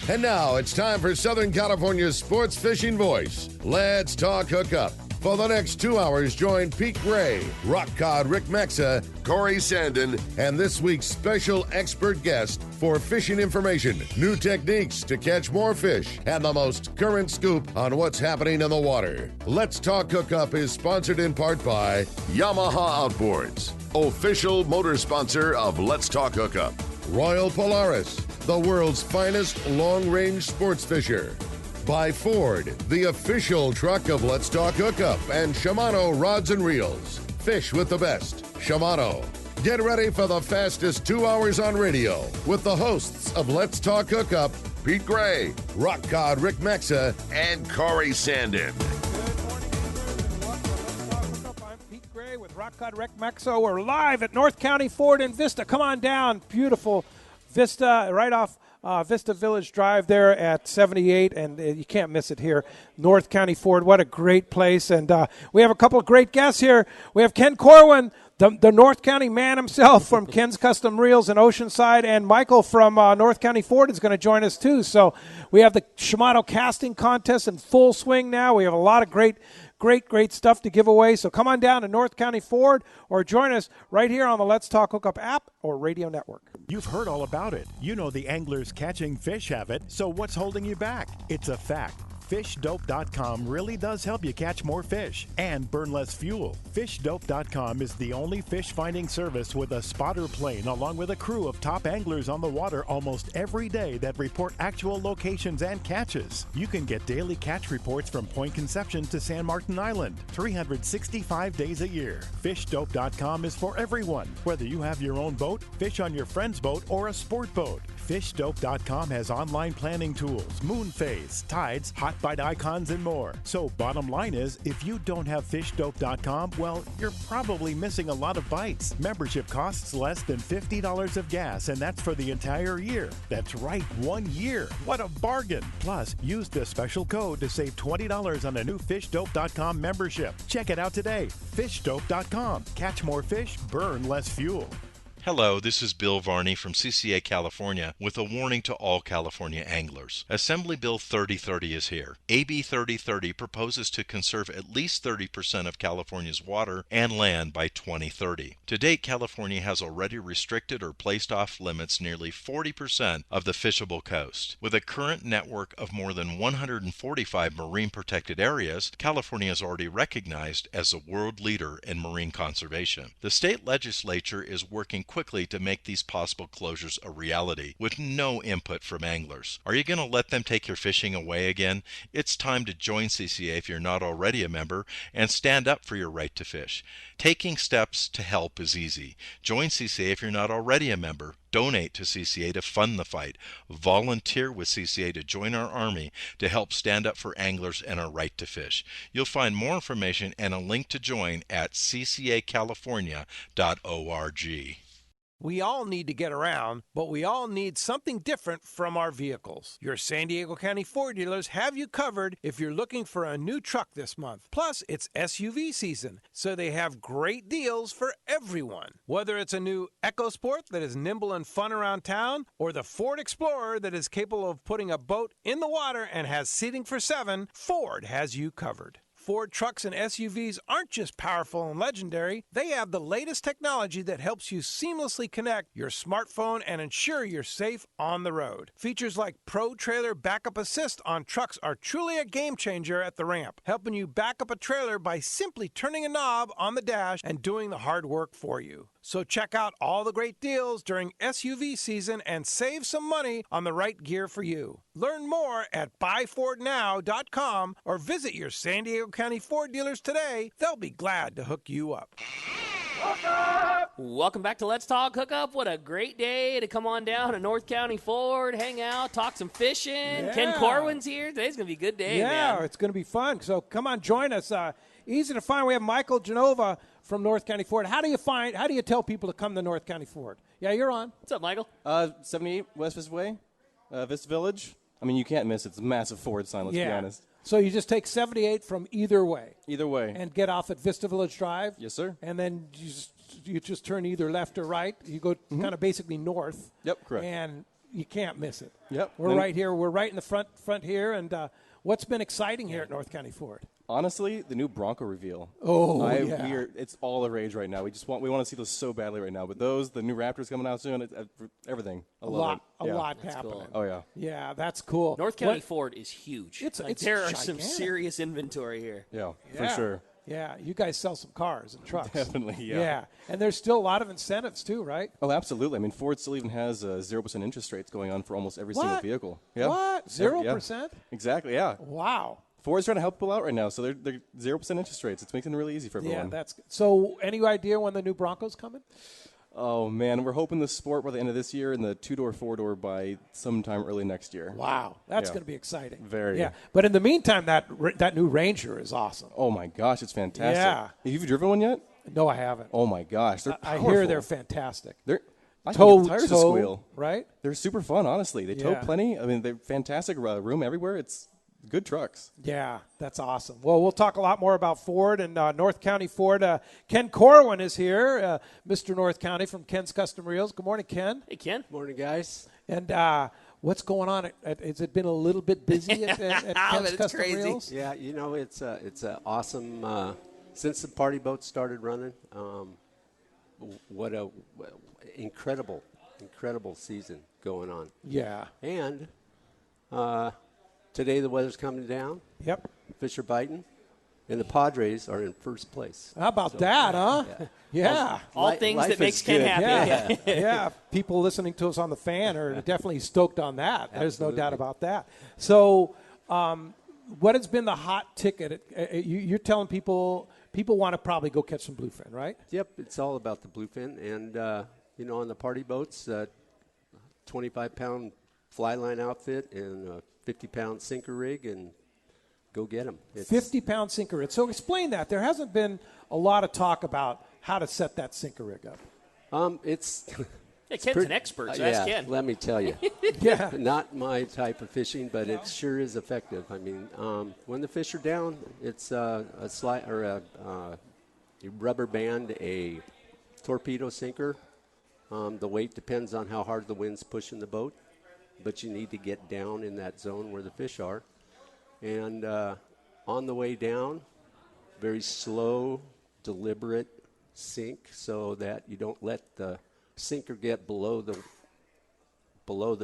And now it's time for Southern California's sports fishing voice. Let's talk hookup. For the next 2 hours, join Pete Gray, Rock Cod Rick Maxa, Corey Sandin, and this week's special expert guest for fishing information, new techniques to catch more fish, and the most current scoop on what's happening in the water. Let's Talk Hookup is sponsored in part by Yamaha Outboards, official motor sponsor of Let's Talk Hookup. Royal Polaris, the world's finest long-range sports fisher. By Ford, the official truck of Let's Talk Hookup, and Shimano Rods and Reels. Fish with the best. Shimano. Get ready for the fastest 2 hours on radio with the hosts of Let's Talk Hookup, Pete Gray, Rock Cod Rick Maxa, and Corey Sandin. I'm Pete Gray with Rock Cod Rick Maxa. We're live at North County Ford in Vista. Come on down. Beautiful Vista, right off Vista Village Drive there at 78, and you can't miss it here. North County Ford, what a great place. And we have a couple of great guests here. We have Ken Corwin, the North County man himself from Ken's Custom Reels in Oceanside, and Michael from North County Ford is going to join us too. So we have the Shimano casting contest in full swing now. We have a lot of great stuff to give away. So come on down to North County Ford or join us right here on the Let's Talk Hookup app or radio network. You've heard all about it. You know the anglers catching fish have it, so what's holding you back? It's a fact. FishDope.com really does help you catch more fish and burn less fuel. FishDope.com is the only fish finding service with a spotter plane along with a crew of top anglers on the water almost every day that report actual locations and catches. You can get daily catch reports from Point Conception to San Martin Island, 365 days a year. FishDope.com is for everyone, whether you have your own boat, fish on your friend's boat, or a sport boat. FishDope.com has online planning tools, moon phase, tides, hot bite icons, and more. So bottom line is, if you don't have FishDope.com, well, you're probably missing a lot of bites. Membership costs less than $50 of gas, and that's for the entire year. That's right, 1 year. What a bargain. Plus, use the special code to save $20 on a new FishDope.com membership. Check it out today. FishDope.com. Catch more fish, burn less fuel. Hello, this is Bill Varney from CCA California with a warning to all California anglers. Assembly Bill 3030 is here. AB 3030 proposes to conserve at least 30% of California's water and land by 2030. To date, California has already restricted or placed off limits nearly 40% of the fishable coast. With a current network of more than 145 marine protected areas, California is already recognized as a world leader in marine conservation. The state legislature is working quickly to make these possible closures a reality with no input from anglers. Are you going to let them take your fishing away again? It's time to join CCA if you're not already a member and stand up for your right to fish. Taking steps to help is easy. Join CCA if you're not already a member. Donate to CCA to fund the fight. Volunteer with CCA to join our army to help stand up for anglers and our right to fish. You'll find more information and a link to join at ccacalifornia.org. We all need to get around, but we all need something different from our vehicles. Your San Diego County Ford dealers have you covered if you're looking for a new truck this month. Plus, it's SUV season, so they have great deals for everyone. Whether it's a new EcoSport that is nimble and fun around town, or the Ford Explorer that is capable of putting a boat in the water and has seating for 7, Ford has you covered. Ford trucks and SUVs aren't just powerful and legendary. They have the latest technology that helps you seamlessly connect your smartphone and ensure you're safe on the road. Features like Pro Trailer Backup Assist on trucks are truly a game changer at the ramp, helping you back up a trailer by simply turning a knob on the dash and doing the hard work for you. So check out all the great deals during SUV season and save some money on the right gear for you. Learn more at buyfordnow.com or visit your San Diego County Ford dealers today. They'll be glad to hook you up. Welcome back to Let's Talk Hookup. What a great day to come on down to North County Ford, hang out, talk some fishing. Yeah. Ken Corwin's here. Today's going to be a good day, man. Yeah, it's going to be fun. So come on, join us. Easy to find. We have Michael Genova from North County Ford. How do you tell people to come to North County Ford? Yeah, you're on. What's up, Michael? 78 West Vista Way, Vista Village. I mean, you can't miss it. It's a massive Ford sign, let's be honest. So you just take 78 from either way. Either way. And get off at Vista Village Drive. Yes, sir. And then you just turn either left or right. You go kind of basically north. Yep, correct. And you can't miss it. Yep. We're right here. We're right in the front here. And what's been exciting here at North County Ford? Honestly, the new Bronco reveal. Oh, It's all the rage right now. We want to see those so badly right now. But the new Raptors coming out soon, everything. I love it. A lot happening. Cool. Oh, yeah. Yeah, that's cool. North County Ford is huge. There are some gigantic. serious inventory here. Yeah, for sure. Yeah, you guys sell some cars and trucks. Definitely, yeah. Yeah, and there's still a lot of incentives too, right? Oh, absolutely. I mean, Ford still even has 0% interest rates going on for almost every single vehicle. Yeah. What? 0%? Exactly, yeah. Wow. Ford's trying to help people out right now, so they're 0% interest rates. It's making it really easy for everyone. Yeah, that's so. Any idea when the new Bronco's coming? Oh, man, we're hoping the Sport by the end of this year and the 2-door, 4-door by sometime early next year. Wow, that's going to be exciting. Very. Yeah, but in the meantime, that new Ranger is awesome. Oh, my gosh, it's fantastic. Yeah. Have you driven one yet? No, I haven't. Oh, my gosh, they're I powerful. hear they're fantastic. I can get the tires to squeal. Right? They're super fun, honestly. They tow plenty. I mean, they're fantastic room everywhere. It's good trucks. Yeah, that's awesome. Well, we'll talk a lot more about Ford and North County Ford. Ken Corwin is here, Mr. North County from Ken's Custom Reels. Good morning, Ken. Hey, Ken. Morning, guys. And what's going on? Has it been a little bit busy at Ken's Custom Reels? Yeah, it's awesome. Since the party boat started running, what a incredible season going on. Yeah. And today the weather's coming down. Yep. Fish are biting. And the Padres are in first place. How about that, huh? Yeah. All things that makes Ken happy. Yeah. People listening to us on the fan are definitely stoked on that. There's no doubt about that. So what has been the hot ticket? You're telling people want to probably go catch some bluefin, right? Yep, it's all about the bluefin. And, on the party boats, 25-pound fly line outfit and a 50-pound sinker rig, and go get them. 50-pound sinker rig. So explain that. There hasn't been a lot of talk about how to set that sinker rig up. It's Ken's an expert, so ask Ken. Let me tell you. Yeah. Not my type of fishing, but it sure is effective. I mean, when the fish are down, it's you rubber band a torpedo sinker. The weight depends on how hard the wind's pushing the boat, but you need to get down in that zone where the fish are. And on the way down, very slow, deliberate sink so that you don't let the sinker get below the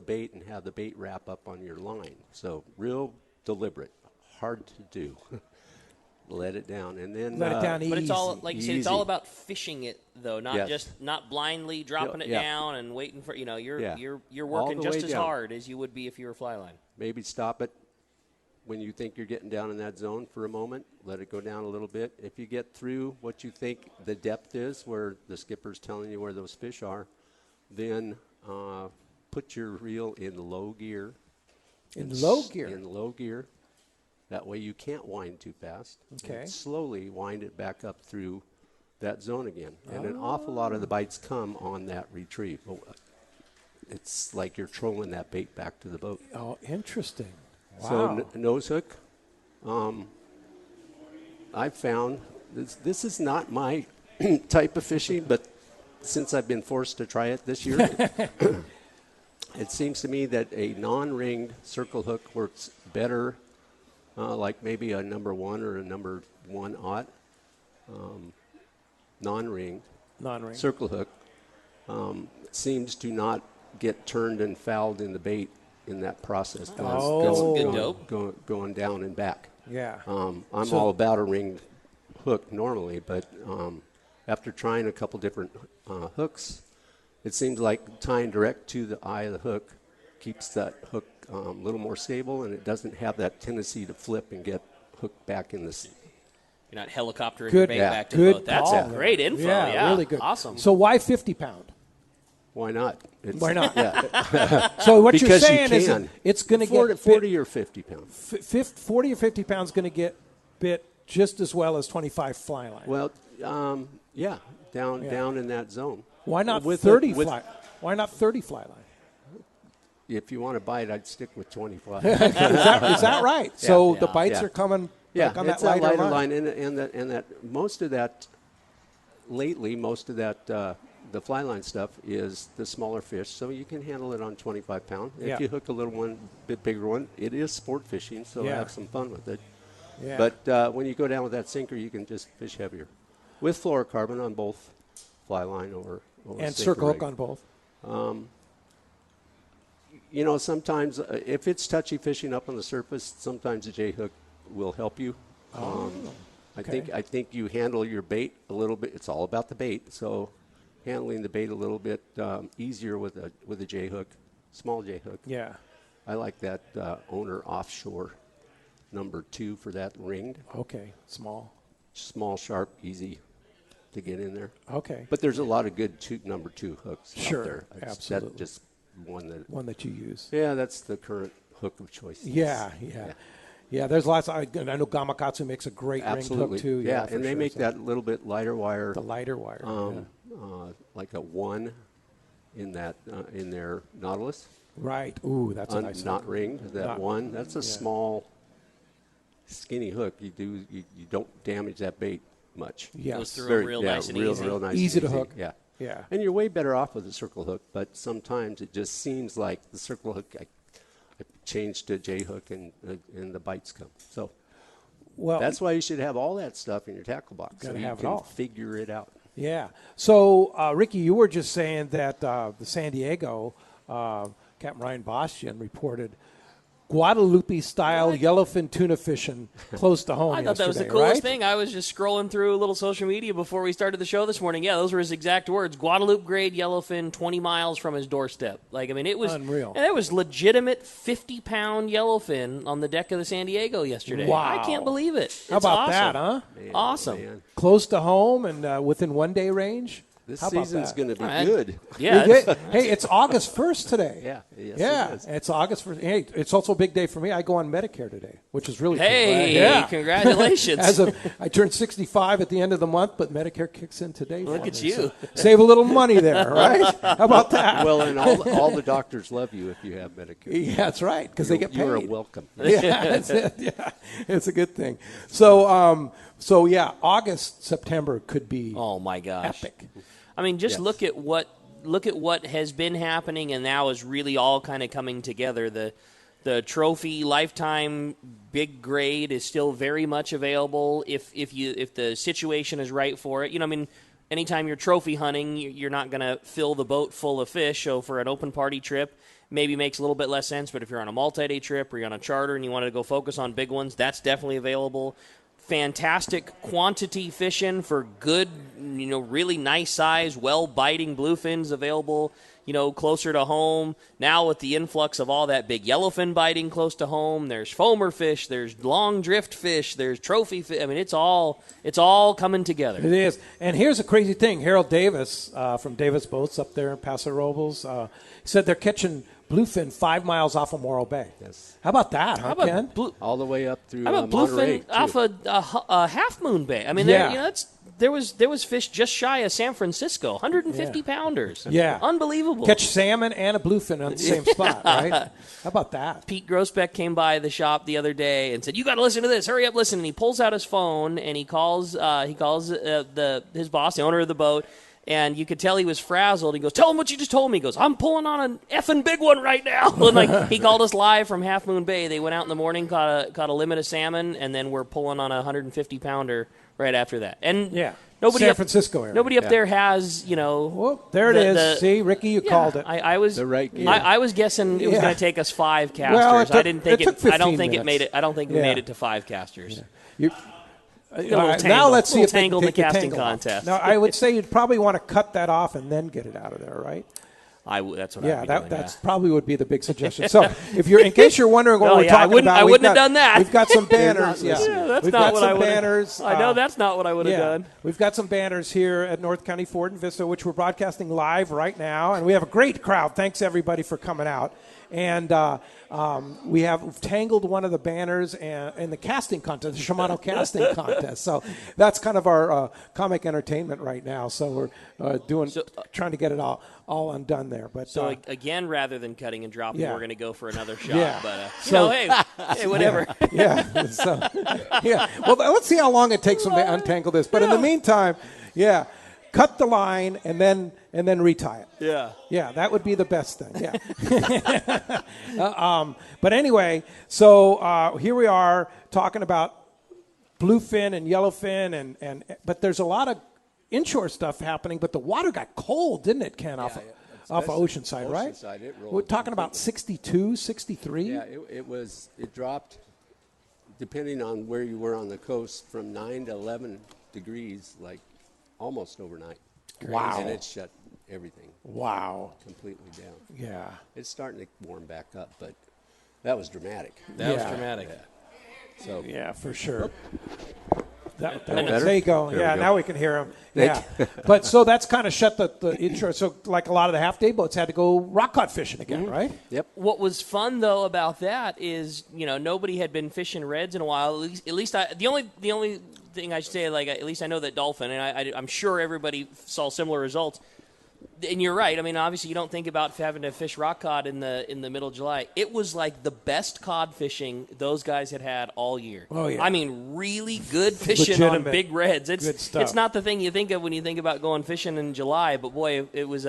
bait and have the bait wrap up on your line. So real deliberate, hard to do. Let it down, and then let it down easy. But it's all, like you said, it's Easy. all about fishing it, though, not not blindly dropping it Yeah. down and waiting for you're All working the just way as down. hard as you would be if you were fly line. Maybe stop it when you think you're getting down in that zone for a moment. Let it go down a little bit. If you get through what you think the depth is, where the skipper's telling you where those fish are, then put your reel in low gear. In low gear? In low gear. That way you can't wind too fast. Okay. And slowly wind it back up through that zone again. And an awful lot of the bites come on that retrieve. It's like you're trolling that bait back to the boat. Oh, interesting. Wow. So nose hook, I found this is not my type of fishing, but since I've been forced to try it this year, it seems to me that a non-ringed circle hook works better, like maybe a number 1 or a number 1/0 non-ringed circle hook seems to not get turned and fouled in the bait in that process. Going down and back. Yeah. I'm all about a ringed hook normally, but after trying a couple different hooks, it seems like tying direct to the eye of the hook keeps that hook a little more stable, and it doesn't have that tendency to flip and get hooked back in the sea. You're not helicoptering your bait back to the boat. That's great info. Yeah, really good. Awesome. So why 50-pound? Why not? Why not? Yeah. So what you're Because you saying is can. it's going to get 40 or 50 pounds. 40 or 50 pounds going to get bit just as well as 25 fly line. Well, down in that zone. Why not 30 fly? Why not 30 fly line? If you want to bite, I'd stick with 25. is that right? So the bites are coming on it's that lighter line. And that most of that lately, most of that the fly line stuff is the smaller fish, so you can handle it on 25 pound. Yeah. If you hook a little one, bit bigger one, it is sport fishing, so Yeah. have some fun with it. Yeah. But when you go down with that sinker, you can just fish heavier with fluorocarbon on both fly line or and sinker circle hook rig. on both. You know, sometimes if it's touchy fishing up on the surface, sometimes a J hook will help you. I think you handle your bait a little bit. It's all about the bait, so handling the bait a little bit easier with a J hook, small J hook. Yeah. I like that Owner Offshore number 2 for that ringed. Okay. Small, sharp, easy to get in there. Okay. But there's a lot of good number 2 hooks Sure, out there. absolutely. That's just one that you use. Yeah, that's the current hook of choice. Yeah. There's lots. I know Gamakatsu makes a great Absolutely. ringed hook too. Yeah, for and they sure. make that little bit lighter wire. The lighter wire. Like a 1 in that in their Nautilus. Right. Ooh, that's a nice not hook. ringed. That Not- 1. That's a small, skinny hook. You don't damage that bait much. Yes. Goes through them real nice and easy. Real nice Easy and to hook. Yeah. Yeah. And you're way better off with a circle hook, but sometimes it just seems like the circle hook, I changed to J hook and the bites come. So Well, that's why you should have all that stuff in your tackle box. Gotta so you have it can all. figure it out. Yeah. So, Ricky, you were just saying that the San Diego, Captain Ryan Bastian reported Guadalupe-style yellowfin tuna fishing close to home I thought that was the yesterday, coolest right? thing. I was just scrolling through a little social media before we started the show this morning. Yeah, those were his exact words. Guadalupe grade yellowfin 20 miles from his doorstep. It was unreal. And it was legitimate 50-pound yellowfin on the deck of the San Diego yesterday. Wow. I can't believe it. How It's about awesome. that, huh? Awesome. Man. Close to home and within 1 day range? This How about season's that? going to be All right. good. Yeah. Hey, it's August 1st today. Yeah. Yes, Yeah, it is. it's August 1st. Hey, it's also a big day for me. I go on Medicare today, which is really Hey, cool. Yeah. congratulations. I turned 65 at the end of the month, but Medicare kicks in today. Look for at me. you. So save a little money there, right? How about that? Well, and all the doctors love you if you have Medicare. Yeah, that's right, because they get paid. You're welcome. Yeah, that's it. Yeah, it's a good thing. So, August, September could be Oh my gosh. epic. I mean, just Yes. look at what has been happening and now is really all kind of coming together. The trophy lifetime big grade is still very much available if the situation is right for it. Anytime you're trophy hunting, you're not going to fill the boat full of fish. So for an open party trip, maybe makes a little bit less sense. But if you're on a multi-day trip or you're on a charter and you wanted to go focus on big ones, that's definitely available. Fantastic quantity fishing for good, really nice size, well-biting bluefins available, closer to home. Now with the influx of all that big yellowfin biting close to home, there's foamer fish, there's long drift fish, there's trophy fish. I mean, it's all coming together. It is. And here's a crazy thing. Harold Davis from Davis Boats up there in Paso Robles said they're catching bluefin 5 miles off of Morro Bay. Yes. How about that, huh, How about Ken? All the way up through How about Monterey, bluefin off a Half Moon Bay? I mean, Yeah. there was fish just shy of San Francisco, 150 pounders. Yeah. Unbelievable. Catch salmon and a bluefin on the same spot, right? How about that? Pete Grossbeck came by the shop the other day and said, "You got to listen to this. Hurry up, listen." And he pulls out his phone and he calls his boss, the owner of the boat, and you could tell he was frazzled. He goes, "Tell him what you just told me." He goes, "I'm pulling on an effing big one right now." And he called us live from Half Moon Bay. They went out in the morning, caught a limit of salmon, and then we're pulling on a 150 pounder right after that. And Yeah. nobody San Francisco area. Nobody up there has Well, there it is. See, Ricky, you called it. I was The right gear. I was guessing it was Yeah. going to take us 5 casters. Well, it took- I didn't think it took I don't 15 think it minutes. made it. I don't think we Yeah. made it to 5 casters. You- A little all right, tangle. now let's see Little if they tangle can in the take the casting tangle off. contest. Now, I would say you'd probably want to cut that off and then get it out of there, right? That's what I'd Yeah, be that doing, that's probably would be the big suggestion. So, in case you're wondering what No, we're yeah, I talking wouldn't- about, I we've wouldn't have got- done that. We've got some banners. Yeah, that's we've not got what some I would've- banners. I know that's not what I would have done. We've got some banners here at North County Ford and Vista, which we're broadcasting live right now, and we have a great crowd. Thanks everybody for coming out. And we've tangled one of the banners in the casting contest, the Shimano casting contest. So that's kind of our comic entertainment right now. So we're trying to get it all undone there. But So again, rather than cutting and dropping, Yeah. we're going to go for another shot. Yeah. But hey, whatever. Yeah. So, yeah. Well, let's see how long it takes them to untangle this. But in the meantime, yeah. cut the line, and then retie it. Yeah. Yeah, that would be the best thing. Yeah. But anyway, so here we are talking about bluefin and yellowfin, but there's a lot of inshore stuff happening. But the water got cold, didn't it, Ken? Off of Oceanside, right? We're talking about 62, 63. Yeah, it dropped, depending on where you were on the coast, from 9 to 11 degrees, like almost overnight. Wow. And it shut everything. Wow. Completely down. Yeah. It's starting to warm back up, but that was dramatic. That was dramatic. Yeah. So yeah, for sure. Better? There you go. There Yeah, we go. now we can hear him. Yeah. But so that's kind of shut the intro. So like a lot of the half-day boats had to go rock cod fishing again, right? Yep. What was fun though about that is, nobody had been fishing reds in a while. At least the only thing I should say, like at least I know that dolphin, and I'm sure everybody saw similar results. And you're right. I mean, obviously, you don't think about having to fish rock cod in the middle of July. It was like the best cod fishing those guys had all year. Oh yeah. I mean, really good fishing on big reds. Good stuff. It's not the thing you think of when you think about going fishing in July. But boy, it was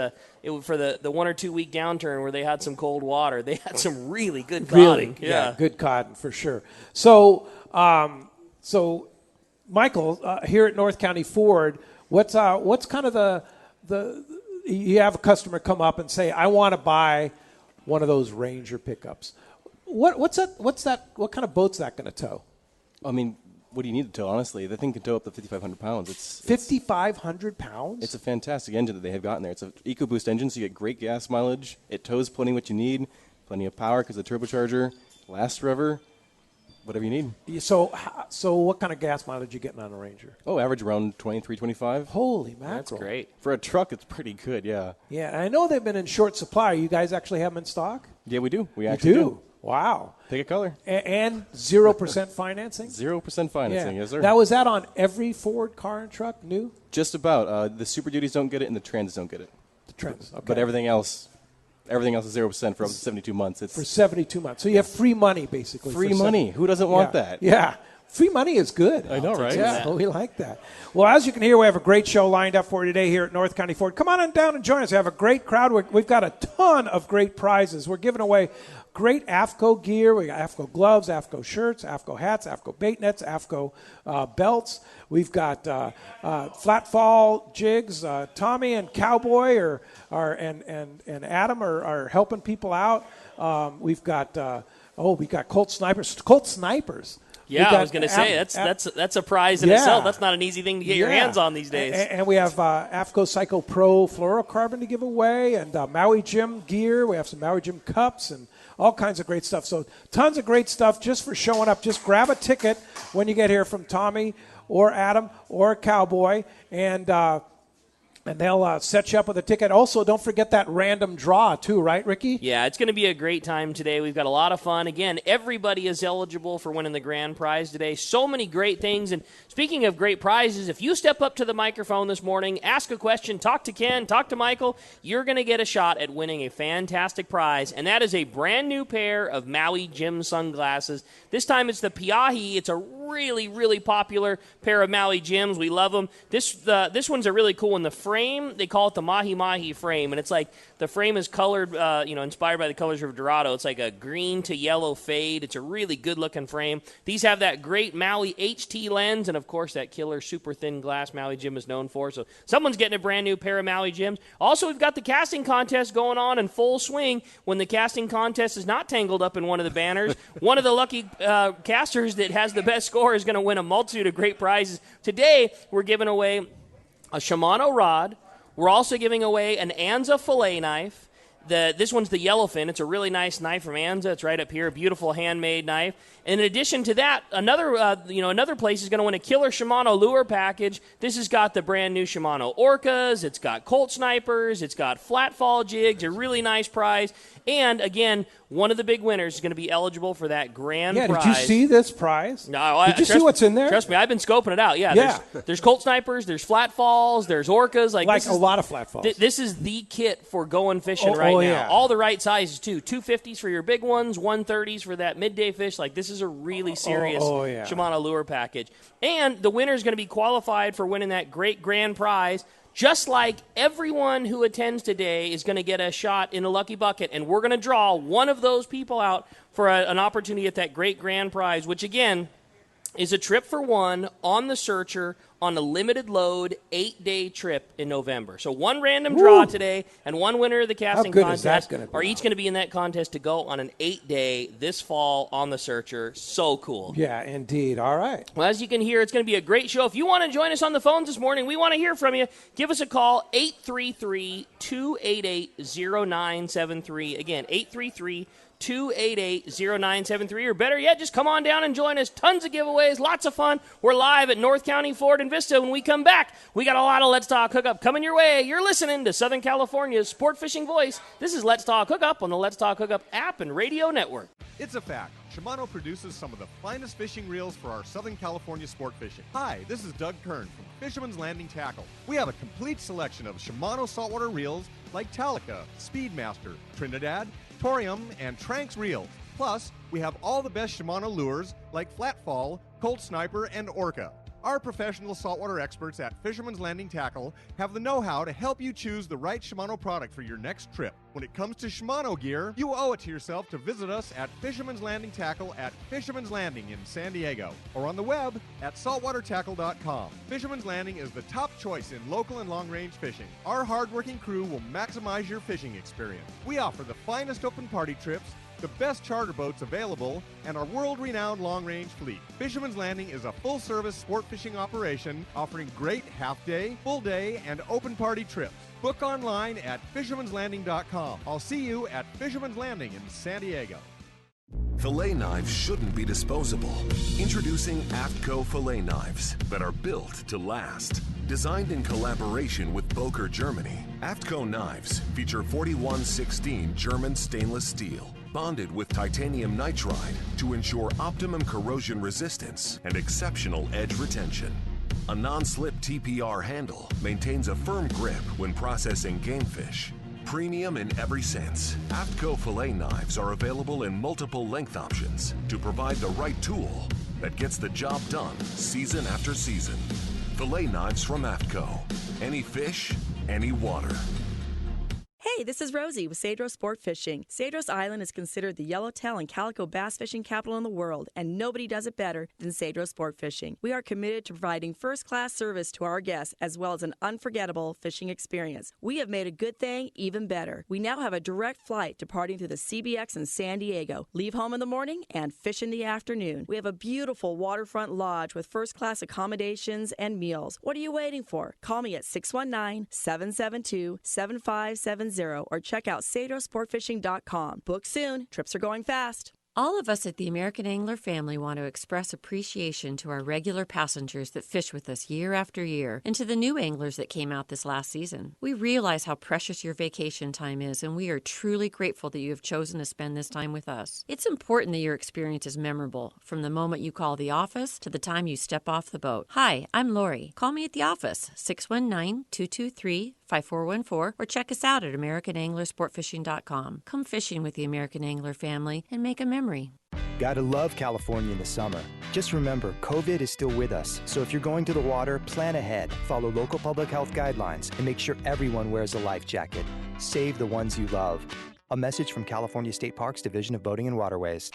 for the 1 or 2 week downturn where they had some cold water. They had some really good cod. Yeah, good cod for sure. So, Michael, here at North County Ford, what's kind of the you have a customer come up and say, I want to buy one of those Ranger pickups. What's that? What kind of boat's that going to tow? I mean, what do you need to tow, honestly? The thing can tow up to 5,500 pounds. It's 5,500 pounds? It's a fantastic engine that they have gotten there. It's an EcoBoost engine, so you get great gas mileage. It tows plenty what you need, plenty of power because the turbocharger lasts forever. Whatever you need. So what kind of gas mileage are you getting on a Ranger? Oh, average around 23, 25. Holy mackerel. That's great. For a truck, it's pretty good, yeah. Yeah, and I know they've been in short supply. You guys actually have them in stock? Yeah, we do. We actually do. Wow. Pick a color. And 0% financing? 0% financing, yes, sir. Now, is that on every Ford car and truck, new? Just about. The Super Duties don't get it, and the Trends don't get it. The Trends, okay. But everything else is 0% for up to 72 months. For 72 months. So you have free money, basically. Free money. Who doesn't want that? Yeah. Free money is good. I know, right? Yeah, we like that. Well, as you can hear, we have a great show lined up for you today here at North County Ford. Come on down and join us. We have a great crowd. We've got a ton of great prizes. We're giving away great AFCO gear. We got AFCO gloves, AFCO shirts, AFCO hats, AFCO bait nets, AFCO belts. We've got flat fall jigs. Tommy and Cowboy and Adam are helping people out. We've got Colt Snipers. Colt Snipers. Yeah, I was going to say that's a prize in itself. That's not an easy thing to get your hands on these days. And we have AFCO Psycho Pro fluorocarbon to give away, and Maui Gym gear. We have some Maui Gym cups and all kinds of great stuff. So tons of great stuff just for showing up. Just grab a ticket when you get here from Tommy or Adam or Cowboy, and they'll set you up with a ticket. Also, don't forget that random draw, too, right, Ricky? Yeah, it's going to be a great time today. We've got a lot of fun. Again, everybody is eligible for winning the grand prize today. So many great things. And speaking of great prizes, if you step up to the microphone this morning, ask a question, talk to Ken, talk to Michael, you're going to get a shot at winning a fantastic prize. And that is a brand new pair of Maui Gym sunglasses. This time it's the Piahi. It's a really, really popular pair of Maui Gyms. We love them. This one's a really cool one. The frame, they call it the Mahi Mahi frame, and it's like the frame is colored, inspired by the colors of Dorado. It's like a green to yellow fade. It's a really good-looking frame. These have that great Maui HT lens, and, of course, that killer super thin glass Maui Gym is known for. So someone's getting a brand new pair of Maui Gyms. Also, we've got the casting contest going on in full swing. When the casting contest is not tangled up in one of the banners, one of the lucky casters that has the best score is going to win a multitude of great prizes. Today, we're giving away a Shimano rod. We're also giving away an Anza fillet knife. This one's the Yellowfin. It's a really nice knife from Anza. It's right up here, a beautiful handmade knife. And in addition to that, another place is going to win a killer Shimano lure package. This has got the brand new Shimano Orcas. It's got Colt Snipers. It's got flat fall jigs. A really nice prize. And again, one of the big winners is going to be eligible for that grand prize. Yeah, did you see this prize? No, did you see what's in there? Trust me, I've been scoping it out. Yeah. There's Colt Snipers, there's flat falls, there's Orcas. Like a lot of flat falls. This is the kit for going fishing now. Yeah. All the right sizes, too. 250s for your big ones, 130s for that midday fish. Like, this is a really serious Shimano lure package. And the winner is going to be qualified for winning that great grand prize, just like everyone who attends today is going to get a shot in a lucky bucket, and we're going to draw one of those people out for an opportunity at that great grand prize, which, again, is a trip for one on the Searcher on a limited load 8-day trip in November. So one random draw today and one winner of the casting contest are each going to be in that contest to go on an 8-day this fall on the Searcher. So cool. Yeah, indeed. All right. Well, as you can hear, it's going to be a great show. If you want to join us on the phones this morning, we want to hear from you. Give us a call, 833-288-0973. Again, 833-288-0973, or better yet, just come on down and join us. Tons of giveaways, lots of fun. We're live at North County Ford and Vista. When we come back, we got a lot of Let's Talk Hookup coming your way. You're listening to Southern California's sport fishing voice. This is Let's Talk Hookup on the Let's Talk Hookup app and radio network. It's a fact. Shimano produces some of the finest fishing reels for our Southern California sport fishing. Hi, this is Doug Kern from Fisherman's Landing Tackle. We have a complete selection of Shimano saltwater reels like Talica, Speedmaster, Trinidad, Torium, and Tranx reels. Plus, we have all the best Shimano lures like Flatfall, Colt Sniper, and Orca. Our professional saltwater experts at Fisherman's Landing Tackle have the know-how to help you choose the right Shimano product for your next trip. When it comes to Shimano gear, you owe it to yourself to visit us at Fisherman's Landing Tackle at Fisherman's Landing in San Diego, or on the web at saltwatertackle.com. Fisherman's Landing is the top choice in local and long-range fishing. Our hard-working crew will maximize your fishing experience. We offer the finest open party trips, the best charter boats available, and our world-renowned long-range fleet. Fisherman's Landing is a full-service sport fishing operation offering great half-day, full-day, and open party trips. Book online at fishermanslanding.com. I'll see you at Fisherman's Landing in San Diego. Fillet knives shouldn't be disposable. Introducing AFTCO fillet knives that are built to last. Designed in collaboration with Boker, Germany, AFTCO knives feature 4116 German stainless steel, bonded with titanium nitride to ensure optimum corrosion resistance and exceptional edge retention. A non-slip TPR handle maintains a firm grip when processing game fish. Premium in every sense, AFTCO fillet knives are available in multiple length options to provide the right tool that gets the job done season after season. Fillet knives from AFTCO. Any fish, any water. Hey, this is Rosie with Cedros Sport Fishing. Cedros Island is considered the yellowtail and calico bass fishing capital in the world, and nobody does it better than Cedros Sport Fishing. We are committed to providing first-class service to our guests as well as an unforgettable fishing experience. We have made a good thing even better. We now have a direct flight departing to the CBX in San Diego. Leave home in the morning and fish in the afternoon. We have a beautiful waterfront lodge with first-class accommodations and meals. What are you waiting for? Call me at 619-772-7570 or check out cedrosportfishing.com. Book soon. Trips are going fast. All of us at the American Angler family want to express appreciation to our regular passengers that fish with us year after year and to the new anglers that came out this last season. We realize how precious your vacation time is, and we are truly grateful that you have chosen to spend this time with us. It's important that your experience is memorable, from the moment you call the office to the time you step off the boat. Hi, I'm Lori. Call me at the office, 619-223-5414, or check us out at AmericanAnglerSportFishing.com. Come fishing with the American Angler family and make a memory. Gotta love California in the summer. Just remember, COVID is still with us, so if you're going to the water, plan ahead, follow local public health guidelines, and make sure everyone wears a life jacket. Save the ones you love. A message from California State Parks Division of Boating and Waterways.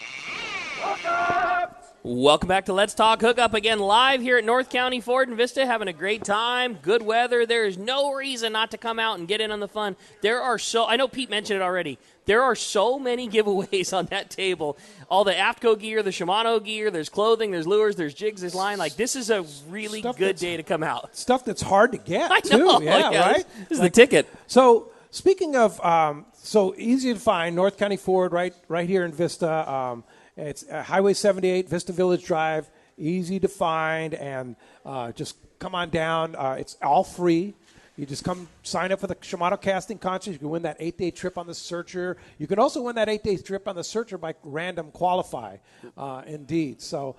Welcome back to Let's Talk Hookup, again live here at North County Ford and Vista, having a great time, good weather. There is no reason not to come out and get in on the fun. I know Pete mentioned it already, there are so many giveaways on that table. All the AFTCO gear, the Shimano gear, there's clothing, there's lures, there's jigs, there's line. Like, this is a really good day to come out. Stuff that's hard to get, I know, too. Yeah, right? This is the ticket. So, speaking of, so easy to find, North County Ford right here in Vista. It's Highway 78, Vista Village Drive, easy to find, and just come on down. It's all free. You just come sign up for the Shimano Casting Contest. You can win that 8-day trip on the Searcher. You can also win that 8-day trip on the Searcher by random qualify, indeed. So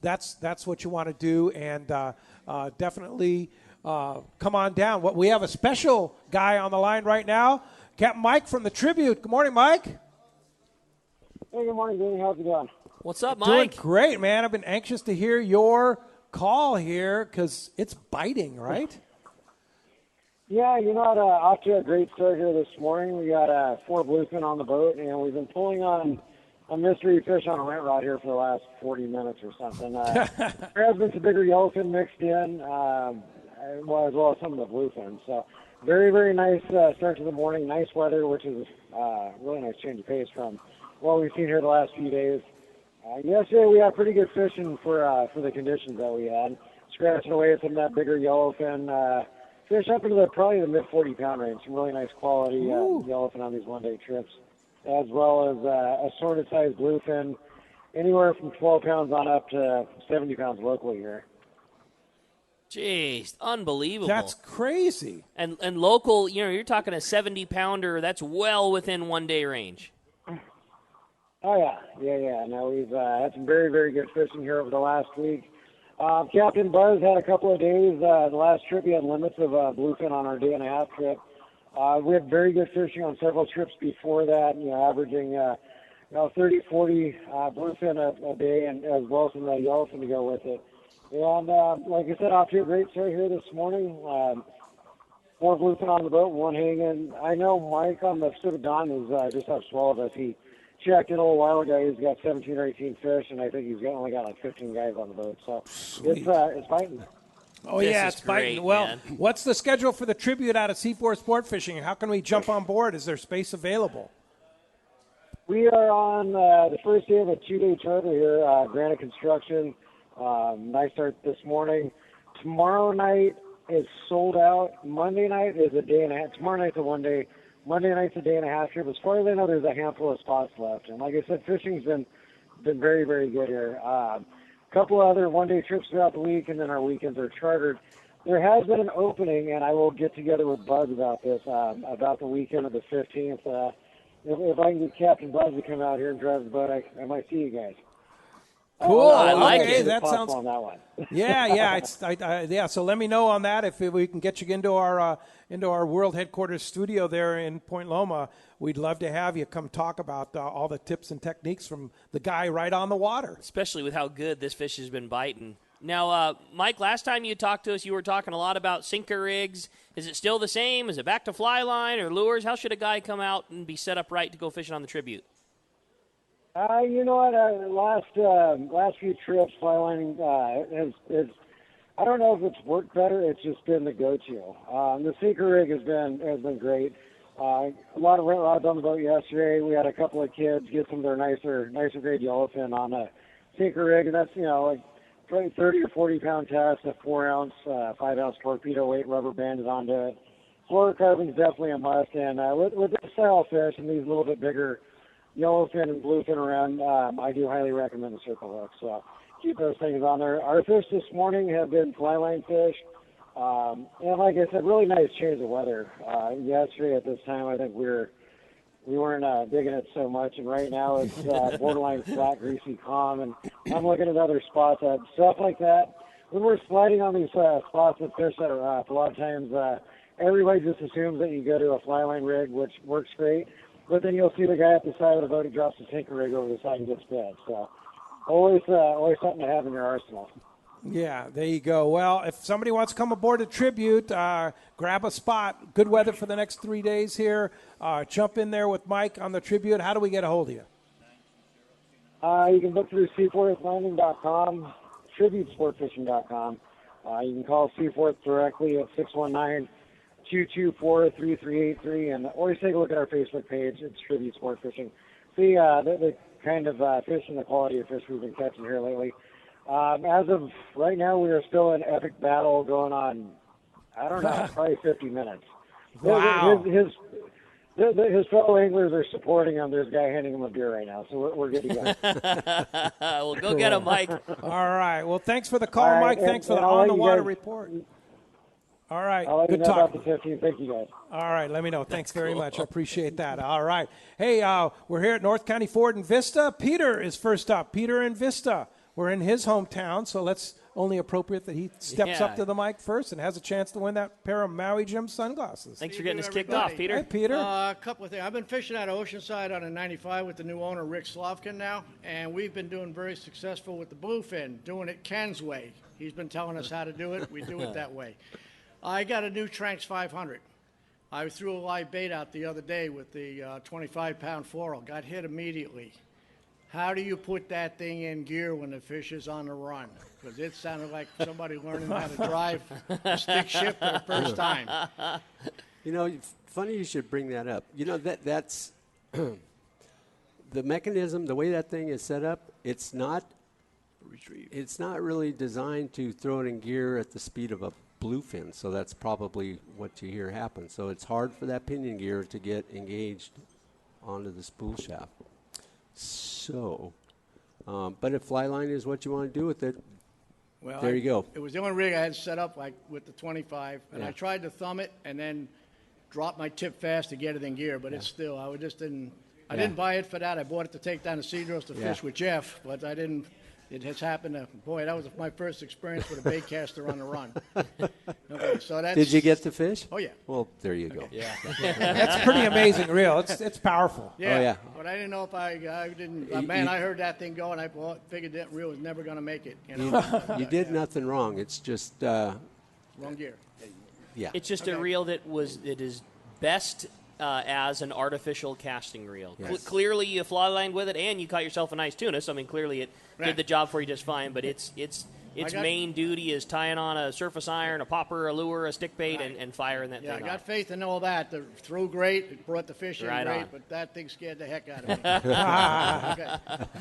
that's what you want to do, and definitely come on down. We have a special guy on the line right now, Captain Mike from the Tribute. Good morning, Mike. Hey, good morning, Danny. How's it going? What's up, Mike? Doing great, man. I've been anxious to hear your call here because it's biting, right? Yeah, off to a great start here this morning. We got 4 bluefin on the boat, and we've been pulling on a mystery fish on a rent rod here for the last 40 minutes or something. There has been some bigger yellowfin mixed in, as well as some of the bluefin. So very, very nice start to the morning. Nice weather, which is really nice change of pace from what we've seen here the last few days. Yesterday we had pretty good fishing for the conditions that we had. Scratching away at some of that bigger yellowfin. Fish up into probably the mid 40-pound range. Some really nice quality yellowfin on these one-day trips, as well as assorted size bluefin, anywhere from 12 pounds on up to 70 pounds locally here. Jeez, unbelievable. That's crazy. And local, you're talking a 70-pounder. That's well within one-day range. Oh, yeah. No, we've had some very, very good fishing here over the last week. Captain Buzz had a couple of days. The last trip, he had limits of bluefin on our day-and-a-half trip. We had very good fishing on several trips before that, averaging 30, 40 bluefin a day, and as well as some yellowfin to go with it. And like I said, off to a great start here this morning. 4 bluefin on the boat, 1 hanging. I know Mike on the Pacific Dawn is just up swallowed us. He checked in a little while ago. He's got 17 or 18 fish, and I think he's only got like 15 guys on the boat. So it's fighting. Oh, yeah, it's fighting. Well, man. What's the schedule for the tribute out at C4 Sport Fishing? How can we jump on board? Is there space available? We are on the first day of a 2-day charter here, Granite Construction. Nice start this morning. Tomorrow night is sold out. Monday night is a day and a half. Tomorrow night's a 1-day. Monday night's a day-and-a-half trip. As far as I know, there's a handful of spots left. And like I said, fishing's been very, very good here. A couple of other one-day trips throughout the week, and then our weekends are chartered. There has been an opening, and I will get together with Buzz about this, about the weekend of the 15th. If I can get Captain Buzz to come out here and drive the boat, I might see you guys. Cool. I like it. That sounds. On that one. Yeah. So let me know on that if we can get you into our world headquarters studio there in Point Loma. We'd love to have you come talk about all the tips and techniques from the guy right on the water. Especially with how good this fish has been biting. Now, Mike, last time you talked to us, you were talking a lot about sinker rigs. Is it still the same? Is it back to fly line or lures? How should a guy come out and be set up right to go fishing on the Tribute? You know what? Last few trips, fly lining has I don't know if it's worked better. It's just been the go-to. The sinker rig has been great. A lot of rent rods on the boat yesterday. We had a couple of kids get some of their nicer grade yellowfin on a sinker rig, and that's like 30 or 40 pound test, a 4 ounce, 5 ounce torpedo weight rubber banded onto it. Fluorocarbon is definitely a must, and with this style of fish and these little bit bigger yellowfin and bluefin around, I do highly recommend the circle hook. So keep those things on there. Our fish this morning have been fly line fish. And like I said, really nice change of weather. Yesterday at this time, I think we weren't digging it so much, and right now it's borderline flat, greasy, calm. And I'm looking at other spots, stuff like that. When we're sliding on these spots with fish that are rough, a lot of times everybody just assumes that you go to a fly line rig, which works great. But then you'll see the guy at the side of the boat, he drops the sinker rig over the side and gets fed. So always something to have in your arsenal. Yeah, there you go. Well, if somebody wants to come aboard a Tribute, grab a spot. Good weather for the next 3 days here. Jump in there with Mike on the Tribute. How do we get a hold of you? You can book through seaforthlanding.com, tributesportfishing.com. You can call Seaforth directly at 619-224-3383, and always take a look at our Facebook page. It's Tribute Sport Fishing. See the kind of fish and the quality of fish we've been catching here lately. As of right now, we are still in epic battle going on, I don't know, probably 50 minutes. Wow. His fellow anglers are supporting him. There's a guy handing him a beer right now, so we're good to go. Well, go get him, Mike. All right. Well, thanks for the call, Mike. Thanks for the on-the-water report. All right. I'll let Good you know talk. about the 15. Thank you, guys. All right. Let me know. Thanks very much. I appreciate that. All right. Hey, we're here at North County Ford in Vista. Peter is first up. Peter in Vista. We're in his hometown, so let's only appropriate that he steps up to the mic first and has a chance to win that pair of Maui Jim sunglasses. Thanks for getting us kicked off, Peter. Hey, Peter. A couple of things. I've been fishing out of Oceanside on a 95 with the new owner, Rick Slavkin, now, and we've been doing very successful with the bluefin, doing it Ken's way. He's been telling us how to do it. We do it that way. I got a new Tranks 500. I threw a live bait out the other day with the 25-pound floral. Got hit immediately. How do you put that thing in gear when the fish is on the run? Because it sounded like somebody learning how to drive a stick shift for the first time. You know, funny you should bring that up. You know, that's the mechanism, the way that thing is set up, it's not really designed to throw it in gear at the speed of a bluefin, so that's probably what you hear happen. So it's hard for that pinion gear to get engaged onto the spool shaft. So, but if fly line is what you want to do with it, well, there you go. It was the only rig I had set up like with the 25, and I tried to thumb it and then drop my tip fast to get it in gear, but it's still, I didn't buy it for that. I bought it to take down to Cedros to fish with Jeff, but I didn't. It has happened to, boy, that was my first experience with a bait caster on the run. Okay, so that's. Did you get the fish? Oh, yeah. Well, there you go. Yeah. That's pretty amazing reel. It's powerful. Yeah. Oh, yeah. But I didn't know if I didn't. I heard that thing go, and I figured that reel was never going to make it. You know? You did nothing wrong. It's just. Wrong gear. Yeah. It's just a reel that is best as an artificial casting reel. Yes. Clearly, you fly lined with it, and you caught yourself a nice tuna. So I mean, clearly it did the job for you just fine. But its main duty is tying on a surface iron, a popper, a lure, a stick bait, and firing that thing. Yeah, I got faith in all that. The threw great, it brought the fish in great, but that thing scared the heck out of me. Okay.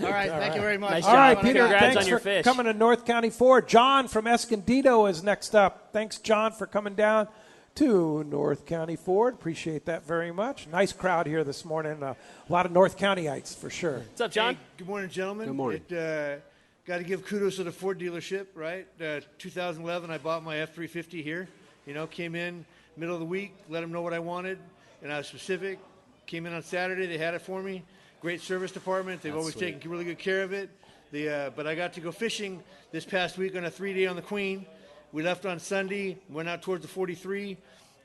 All right, thank you very much. Nice All job. right, Peter, Congrats thanks on your for fish. coming to North County Ford. John from Escondido is next up. Thanks, John, for coming down to North County Ford. Appreciate that very much. Nice crowd here this morning. A lot of North Countyites for sure. What's up, John? Hey, good morning, gentlemen. Good morning. Got to give kudos to the Ford dealership, right? 2011, I bought my F-350 here. You know, came in middle of the week, let them know what I wanted, and I was specific. Came in on Saturday, they had it for me. Great service department. They've always taken really good care of it. But I got to go fishing this past week on a 3-day on the Queen. We left on Sunday, went out towards the 43,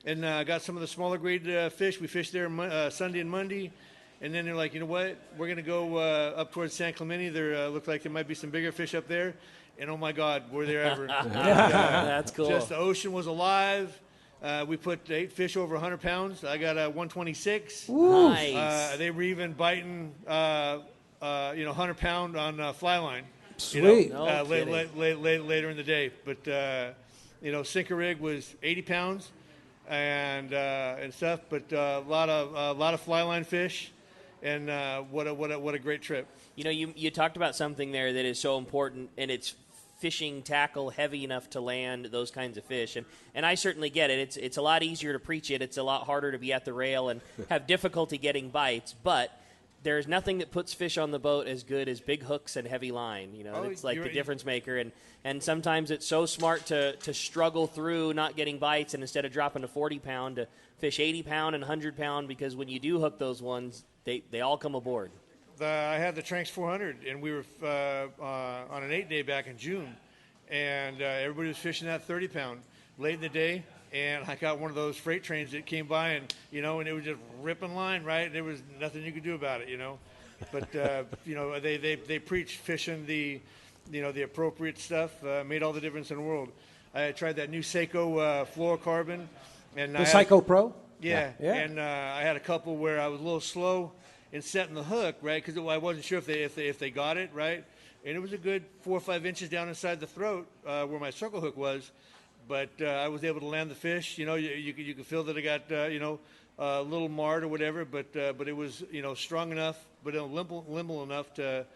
and got some of the smaller grade fish. We fished there Sunday and Monday. And then they're like, you know what? We're going to go up towards San Clemente. There looked like there might be some bigger fish up there. And, oh, my God, were there ever. That's cool. Just the ocean was alive. We put 8 fish over 100 pounds. I got a 126. Nice. They were even biting, 100-pound on fly line. Sweet. Later in the day. But, sinker rig was 80 pounds and stuff. But a lot of fly line fish, and what a great trip. You know, you talked about something there that is so important, and it's fishing tackle heavy enough to land those kinds of fish. And I certainly get it. It's a lot easier to preach it. It's a lot harder to be at the rail and have difficulty getting bites. But there's nothing that puts fish on the boat as good as big hooks and heavy line. You know, it's like the difference maker. And sometimes it's so smart to struggle through not getting bites, and instead of dropping to 40-pound, to fish 80-pound and 100-pound, because when you do hook those ones, they all come aboard. I had the Tranks 400, and we were on an 8-day back in June, and everybody was fishing that 30-pound late in the day, and I got one of those freight trains that came by, and and it was just ripping line, right? There was nothing you could do about it, But they preach fishing the appropriate stuff made all the difference in the world. I tried that new Seiko fluorocarbon, and The Seiko Pro. Yeah. And I had a couple where I was a little slow in setting the hook, right? Because I wasn't sure if they got it right, and it was a good 4 or 5 inches down inside the throat where my circle hook was, but I was able to land the fish. You could feel that I got a little marred or whatever, but it was strong enough, but limble enough to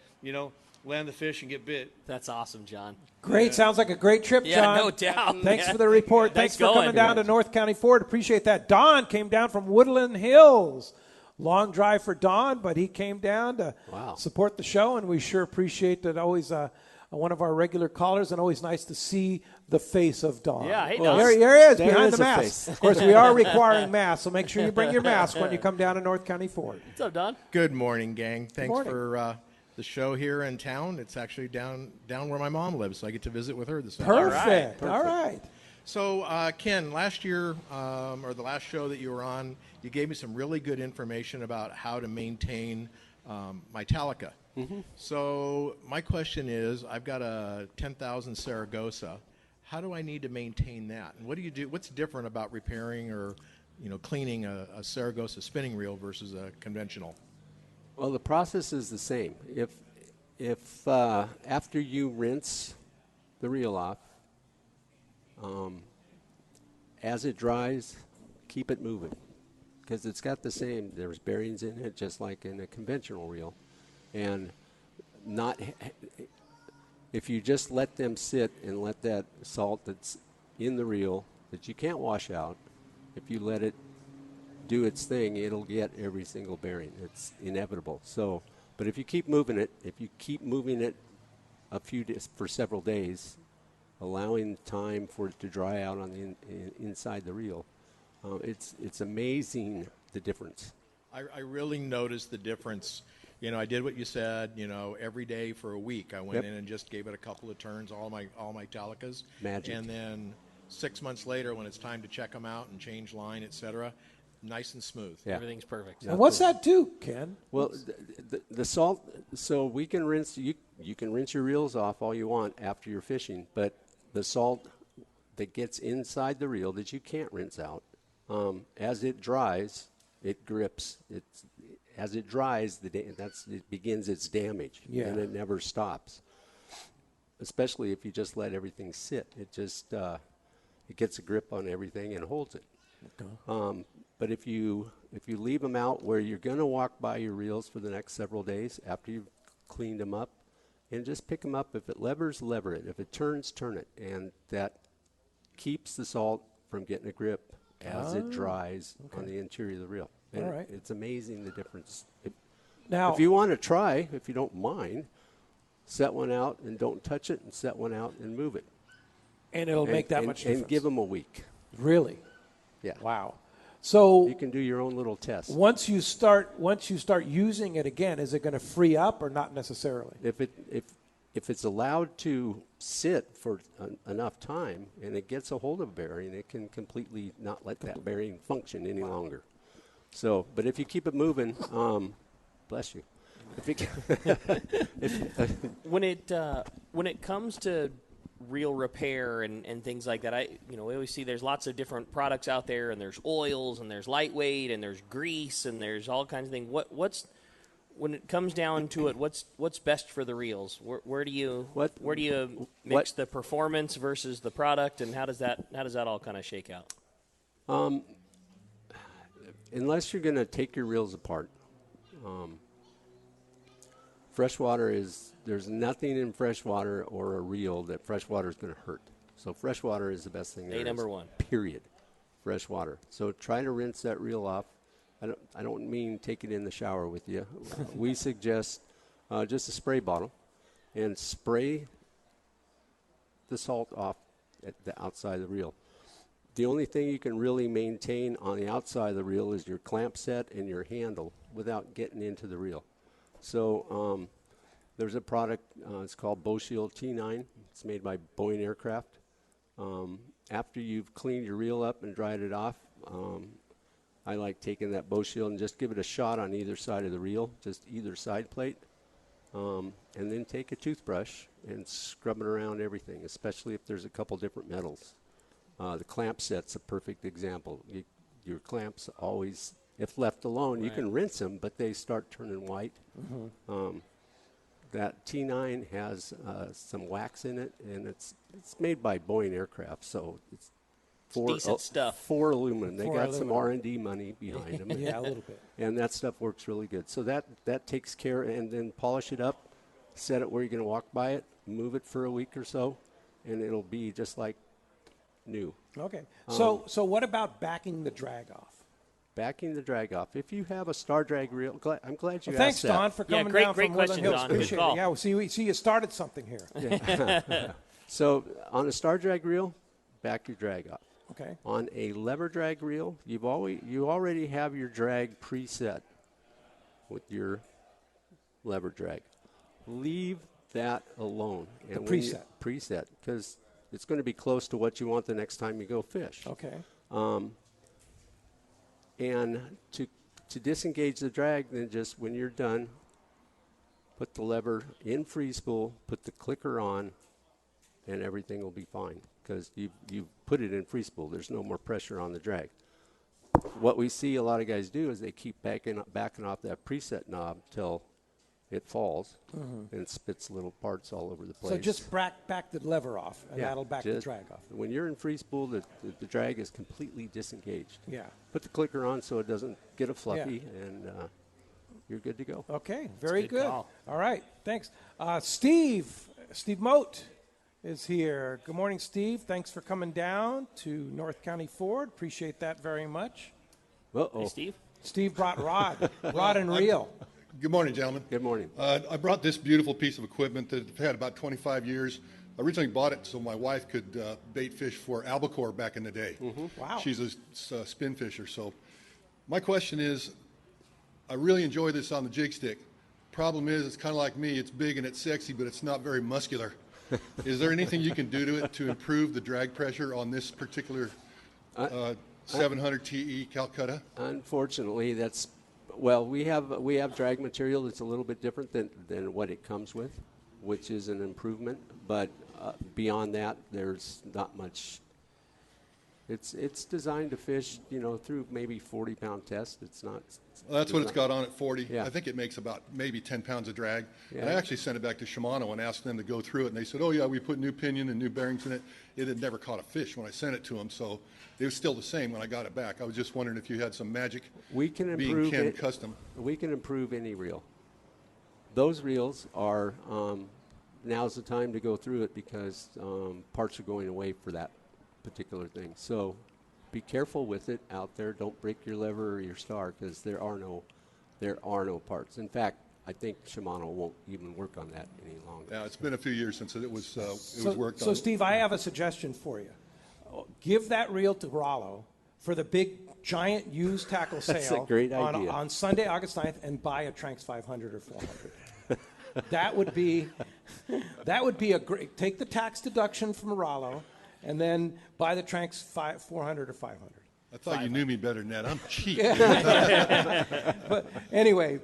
land the fish and get bit. That's awesome, John. Great. Sounds like a great trip, John. Yeah, no doubt. Thanks for the report. Thanks for coming down to North County Ford. Appreciate that. Don came down from Woodland Hills. Long drive for Don, but he came down to support the show, and we sure appreciate that. Always one of our regular callers, and always nice to see the face of Don. Yeah, hey, Don. Don. There he is, behind the mask. Of course, we are requiring masks, so make sure you bring your mask when you come down to North County Ford. What's up, Don? Good morning, gang. Thanks morning. for the show here in town. It's actually down where my mom lives, so I get to visit with her this afternoon. Perfect. All right. So, Ken, last year, or the last show that you were on, you gave me some really good information about how to maintain my Talica. Mm-hmm. So my question is, I've got a 10,000 Saragossa. how do I need to maintain that? And what do you do? What's different about repairing or cleaning a Saragossa spinning reel versus a conventional? Well, the process is the same. If after you rinse the reel off, as it dries, keep it moving, because it's got the same. There's bearings in it, just like in a conventional reel, and not. If you just let them sit and let that salt that's in the reel that you can't wash out, if you let it do its thing, it'll get every single bearing. It's inevitable. So, but if you keep moving it, a few days for several days, allowing time for it to dry out on the inside the reel, it's amazing the difference. I really noticed the difference. I did what you said. Every day for a week, I went in and just gave it a couple of turns, all my Italicas. Magic. And then 6 months later, when it's time to check them out and change line, etc., nice and smooth. Yeah. Everything's perfect. And what's that do, Ken? Well, the salt. So we can rinse. You can rinse your reels off all you want after you're fishing, but the salt that gets inside the reel that you can't rinse out, as it dries, it grips. As it dries, it begins its damage, and it never stops. Especially if you just let everything sit, it just it gets a grip on everything and holds it. Okay. But if you leave them out where you're going to walk by your reels for the next several days after you've cleaned them up, and just pick them up. If it levers, lever it. If it turns, turn it, and that keeps the salt from getting a grip as it dries on the interior of the reel. And all right. It's amazing the difference. Now, if you want to try, if you don't mind, set one out and don't touch it, and set one out and move it. And it'll make that much difference. And give them a week. Really? Yeah. Wow. So you can do your own little test. Once you start using it again, is it going to free up or not necessarily? If it's allowed to sit for enough time and it gets a hold of a bearing, it can completely not let that bearing function any longer. So, but if you keep it moving, bless you. When it comes to reel repair and things like that, we always see there's lots of different products out there, and there's oils, and there's lightweight, and there's grease, and there's all kinds of things. What's when it comes down to it, what's best for the reels? Where do you mix the performance versus the product, and how does that all kind of shake out? Unless you're going to take your reels apart, freshwater there's nothing in freshwater or a reel that freshwater is going to hurt. So freshwater is the best thing there is. Number one. Period. Freshwater. So try to rinse that reel off. I don't mean take it in the shower with you. We suggest just a spray bottle and spray the salt off at the outside of the reel. The only thing you can really maintain on the outside of the reel is your clamp set and your handle without getting into the reel. So there's a product, it's called Bow Shield T9. It's made by Boeing Aircraft. After you've cleaned your reel up and dried it off, I like taking that Bow Shield and just give it a shot on either side of the reel, just either side plate, and then take a toothbrush and scrub it around everything, especially if there's a couple different metals. The clamp set's a perfect example. Your clamps always, if left alone, you can rinse them, but they start turning white. Mm-hmm. That T9 has some wax in it, and it's made by Boeing Aircraft, so it's decent stuff. For aluminum. They got some R&D money behind them. Yeah, a little bit. And that stuff works really good. So that takes care, and then polish it up, set it where you're going to walk by it, move it for a week or so, and it'll be just like new. Okay. So what about backing the drag off? Backing the drag off. If you have a star drag reel, I'm glad you asked thanks, that. Don, for coming down great from question, Woodland Hills. Don. Appreciate it. Yeah, we see you started something here. Yeah. So on a star drag reel, back your drag off. Okay. On a lever drag reel, you already have your drag preset with your lever drag. Leave that alone. The preset. Preset, because it's going to be close to what you want the next time you go fish. Okay. And to disengage the drag, then just when you're done, put the lever in free spool, put the clicker on, and everything will be fine. because you've put it in free spool. There's no more pressure on the drag. What we see a lot of guys do is they keep backing off that preset knob till it falls, and it spits little parts all over the place. So just back the lever off, and that'll back the drag off. When you're in free spool, the drag is completely disengaged. Yeah. Put the clicker on so it doesn't get a fluffy, and you're good to go. Okay, very good. call. All right, thanks. Steve Moat is here. Good morning, Steve. Thanks for coming down to North County Ford. Appreciate that very much. Uh-oh. Hey, Steve. Steve brought rod and reel. Good morning, gentlemen. Good morning. I brought this beautiful piece of equipment that I've had about 25 years. I originally bought it so my wife could bait fish for albacore back in the day. Wow. She's a spin fisher. So my question is, I really enjoy this on the jig stick. Problem is, it's kind of like me. It's big and it's sexy, but it's not very muscular. Is there anything you can do to it to improve the drag pressure on this particular 700 TE Calcutta? Unfortunately, we have drag material that's a little bit different than what it comes with, which is an improvement. But beyond that, there's not much. It's designed to fish, through maybe 40-pound test. It's not. Well, that's what it's got on at 40. Yeah. I think it makes about maybe 10 pounds of drag. Yeah. And I actually sent it back to Shimano and asked them to go through it. And they said, oh, yeah, we put new pinion and new bearings in it. It had never caught a fish when I sent it to them. So it was still the same when I got it back. I was just wondering if you had some magic We can being improve Ken it. custom. We can improve any reel. Those reels are, now's the time to go through it because parts are going away for that particular thing. So be careful with it out there. Don't break your lever or your star because there are no parts. In fact, I think Shimano won't even work on that any longer. Yeah, it's been a few years since it was worked on. So, Steve, I have a suggestion for you. Give that reel to Rollo for the big, giant used tackle sale That's a great idea. on Sunday, August 9th, and buy a Tranks 500 or 400. That would be a great. Take the tax deduction from Rollo, and then buy the Tranks 400 or 500. I thought you knew me better than that. I'm cheap. But anyway,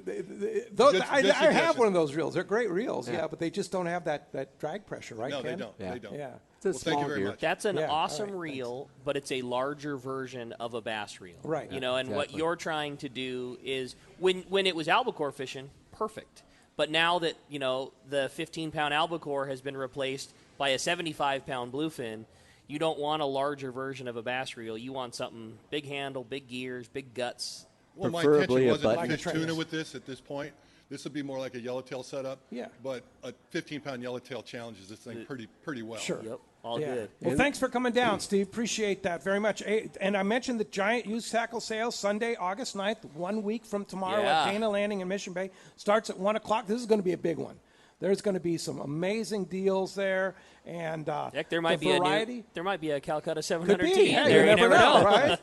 I have one of those reels. They're great reels, Yeah. but they just don't have that drag pressure, right, No, Ken? they don't. Yeah. They don't. Yeah. It's a Well, thank you small very gear. much. That's an Yeah, awesome all right, reel, but it's a larger version of a bass reel. Right. You know, and what Exactly. you're trying to do is when it was albacore fishing, perfect. But now that, the 15-pound albacore has been replaced by a 75-pound bluefin, you don't want a larger version of a bass reel. You want something big handle, big gears, big guts. Well, my Preferably intention a wasn't to button. fish tuna with this at this point. This would be more like a yellowtail setup. Yeah. But a 15-pound yellowtail challenges this thing pretty well. Sure. Yep, all Yeah. good. Well, thanks for coming down, Steve. Appreciate that very much. And I mentioned the giant used tackle sale Sunday, August 9th, 1 week from tomorrow at Yeah. Dana Landing in Mission Bay. Starts at 1 o'clock. This is going to be a big one. There's going to be some amazing deals there, and Heck, there might the be variety. there might be a Calcutta Could 700 be. T in Hey, there. you never know, know. right?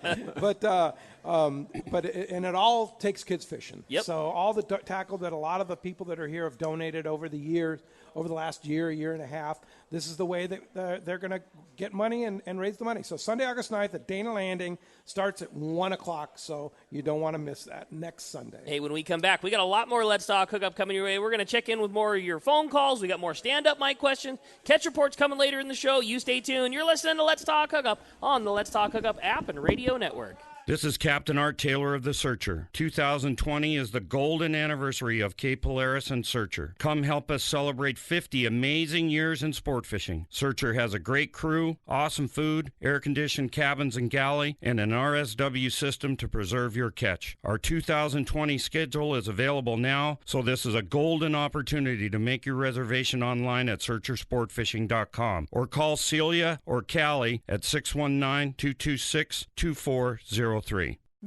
But it all takes kids fishing. Yep. So all the tackle that a lot of the people that are here have donated over the last year and a half. This is the way that they're going to get money and raise the money. So Sunday, August 9th at Dana Landing starts at 1 o'clock. So you don't want to miss that next Sunday. Hey, when we come back, we got a lot more Let's Talk Hookup coming your way. We're going to check in with more of your phone calls. We got more stand-up mic questions. Catch reports coming later in the show. You stay tuned. You're listening to Let's Talk Hookup on the Let's Talk Hookup app and radio network. This is Captain Art Taylor of the Searcher. 2020 is the golden anniversary of Cape Polaris and Searcher. Come help us celebrate 50 amazing years in sport fishing. Searcher has a great crew, awesome food, air-conditioned cabins and galley, and an RSW system to preserve your catch. Our 2020 schedule is available now, so this is a golden opportunity to make your reservation online at searchersportfishing.com or call Celia or Callie at 619-226-2403.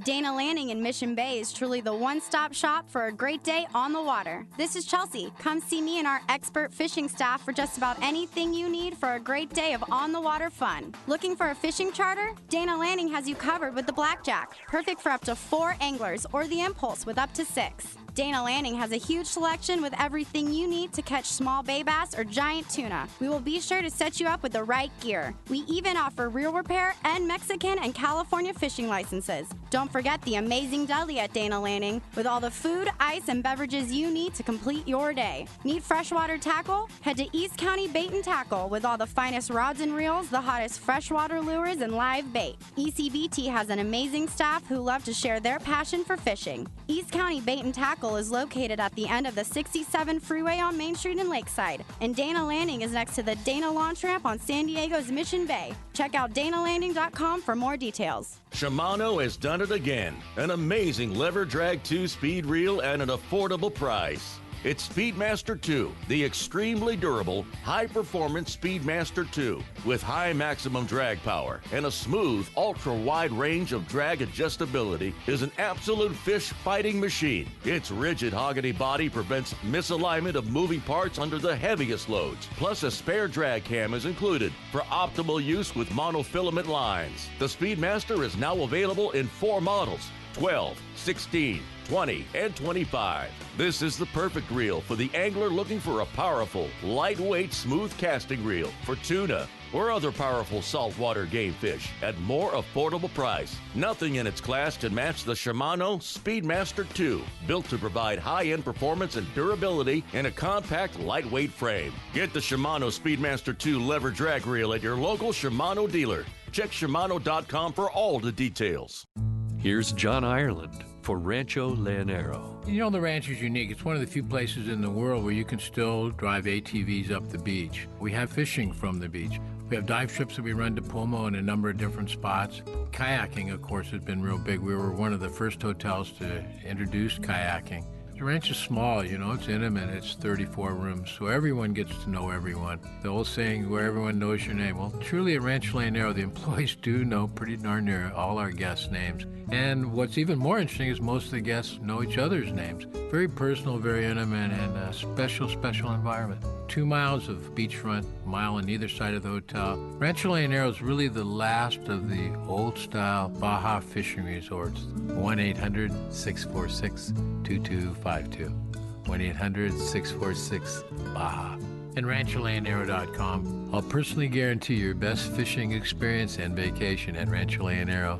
Dana Landing in Mission Bay is truly the one-stop shop for a great day on the water. This is Chelsea. Come see me and our expert fishing staff for just about anything you need for a great day of on-the-water fun. Looking for a fishing charter? Dana Landing has you covered with the Blackjack, perfect for up to 4 anglers, or the Impulse with up to 6. Dana Landing has a huge selection with everything you need to catch small bay bass or giant tuna. We will be sure to set you up with the right gear. We even offer reel repair and Mexican and California fishing licenses. Don't Don't forget the amazing deli at Dana Landing with all the food, ice, and beverages you need to complete your day. Need freshwater tackle? Head to East County Bait and Tackle with all the finest rods and reels, the hottest freshwater lures, and live bait. ECBT has an amazing staff who love to share their passion for fishing. East County Bait and Tackle is located at the end of the 67 freeway on Main Street in Lakeside, and Dana Landing is next to the Dana Launch Ramp on San Diego's Mission Bay. Check out danalanding.com for more details. Shimano has done it again. An amazing lever drag 2-speed reel at an affordable price. It's Speedmaster 2, the extremely durable, high-performance Speedmaster 2 with high maximum drag power and a smooth, ultra-wide range of drag adjustability is an absolute fish-fighting machine. Its rigid hogany body prevents misalignment of moving parts under the heaviest loads. Plus, a spare drag cam is included for optimal use with monofilament lines. The Speedmaster is now available in 4 models: 12, 16, 20, and 25. This is the perfect reel for the angler looking for a powerful, lightweight, smooth casting reel for tuna or other powerful saltwater game fish at more affordable price. Nothing in its class can match the Shimano Speedmaster 2, built to provide high-end performance and durability in a compact, lightweight frame. Get the Shimano Speedmaster 2 lever drag reel at your local Shimano dealer. Check Shimano.com for all the details. Here's John Ireland for Rancho Leonero. You know, the ranch is unique. It's one of the few places in the world where you can still drive ATVs up the beach. We have fishing from the beach. We have dive trips that we run to Pomo in a number of different spots. Kayaking, of course, has been real big. We were one of the first hotels to introduce kayaking. The ranch is small, you know, it's intimate, it's 34 rooms, so everyone gets to know everyone. The old saying, where everyone knows your name. Well, truly at Rancho Leonero, the employees do know pretty darn near all our guests' names. And what's even more interesting is most of the guests know each other's names. Very personal, very intimate, and a special, special environment. 2 miles of beachfront, a mile on either side of the hotel. Rancho Leonero is really the last of the old-style Baja fishing resorts. 1-800-646-2252. 1-800-646-BAJA. And RanchoLeonero.com. I'll personally guarantee your best fishing experience and vacation at Rancho Leonero.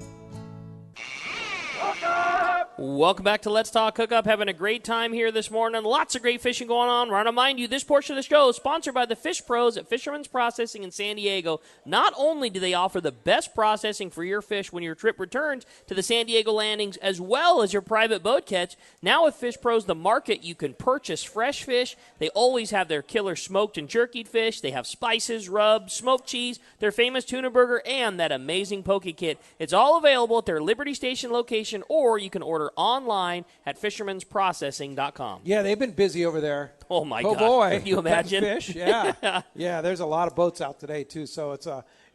Welcome back to Let's Talk Hookup. Having a great time here this morning. Lots of great fishing going on. I want to remind you, this portion of the show is sponsored by the Fish Pros at Fisherman's Processing in San Diego. Not only do they offer the best processing for your fish when your trip returns to the San Diego landings, as well as your private boat catch, now with Fish Pros, the market, you can purchase fresh fish. They always have their killer smoked and jerkied fish. They have spices, rubs, smoked cheese, their famous tuna burger, and that amazing poke kit. It's all available at their Liberty Station location, or you can order online at fishermansprocessing.com. Yeah, they've been busy over there. Oh, my God. Boy. Can you imagine? Fish, yeah. Yeah, there's a lot of boats out today, too, so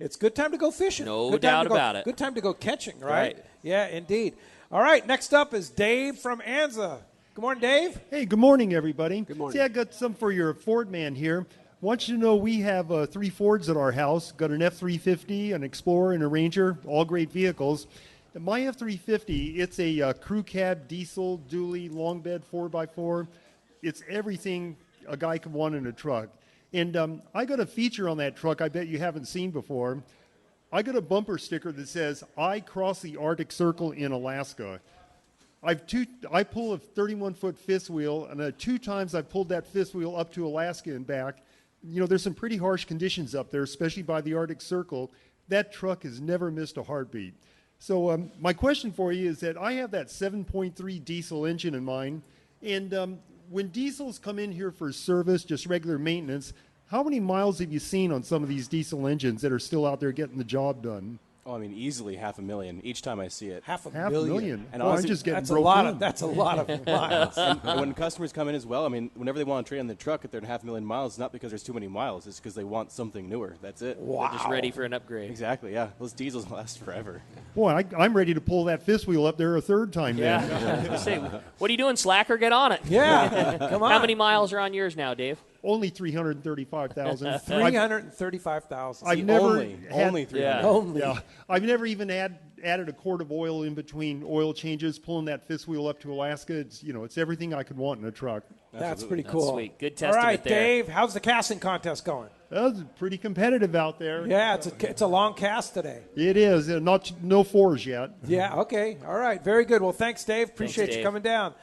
it's good time to go fishing. No doubt about it. Good time to go catching, right? Yeah, indeed. All right, next up is Dave from Anza. Good morning, Dave. Hey, good morning, everybody. Good morning. See, I got some for your Ford man here. Want you to know we have 3 Fords at our house. Got an F-350, an Explorer, and a Ranger, all great vehicles. My F-350, it's a crew cab, diesel, dually, long bed, 4x4. It's everything a guy could want in a truck. And I got a feature on that truck I bet you haven't seen before. I got a bumper sticker that says, I cross the Arctic Circle in Alaska. I pull a 31-foot fifth wheel, and 2 times I've pulled that fifth wheel up to Alaska and back. You know, there's some pretty harsh conditions up there, especially by the Arctic Circle. That truck has never missed a heartbeat. So my question for you is that I have that 7.3 diesel engine in mind, and when diesels come in here for service, just regular maintenance, how many miles have you seen on some of these diesel engines that are still out there getting the job done? Oh, I mean, easily 500,000 each time I see it. Half a million. And Well, honestly, I'm just getting That's a broke lot in. of miles. and when customers come in as well, I mean, whenever they want to trade on the truck, if they're at 500,000 miles, it's not because there's too many miles. It's because they want something newer. That's it. They're just ready for an upgrade. Exactly, yeah. Those diesels last forever. Boy, I'm ready to pull that fifth wheel up there a third time Yeah. then. Say, what are you doing, slacker? Get on it. Yeah, come on. How many miles are on yours now, Dave? Only 335,000. 335,000. I've never only had, 300. Yeah. Only. Yeah, I've never even added a quart of oil in between oil changes, pulling that fifth wheel up to Alaska. It's everything I could want in a truck. That's pretty cool. Sweet. Good All testament right, there. Dave, how's the casting contest going? That's pretty competitive out there. Yeah, it's a long cast today. It is. No fours yet. Yeah, okay. All right, very good. Well, thanks, Dave. Appreciate you Dave. coming down.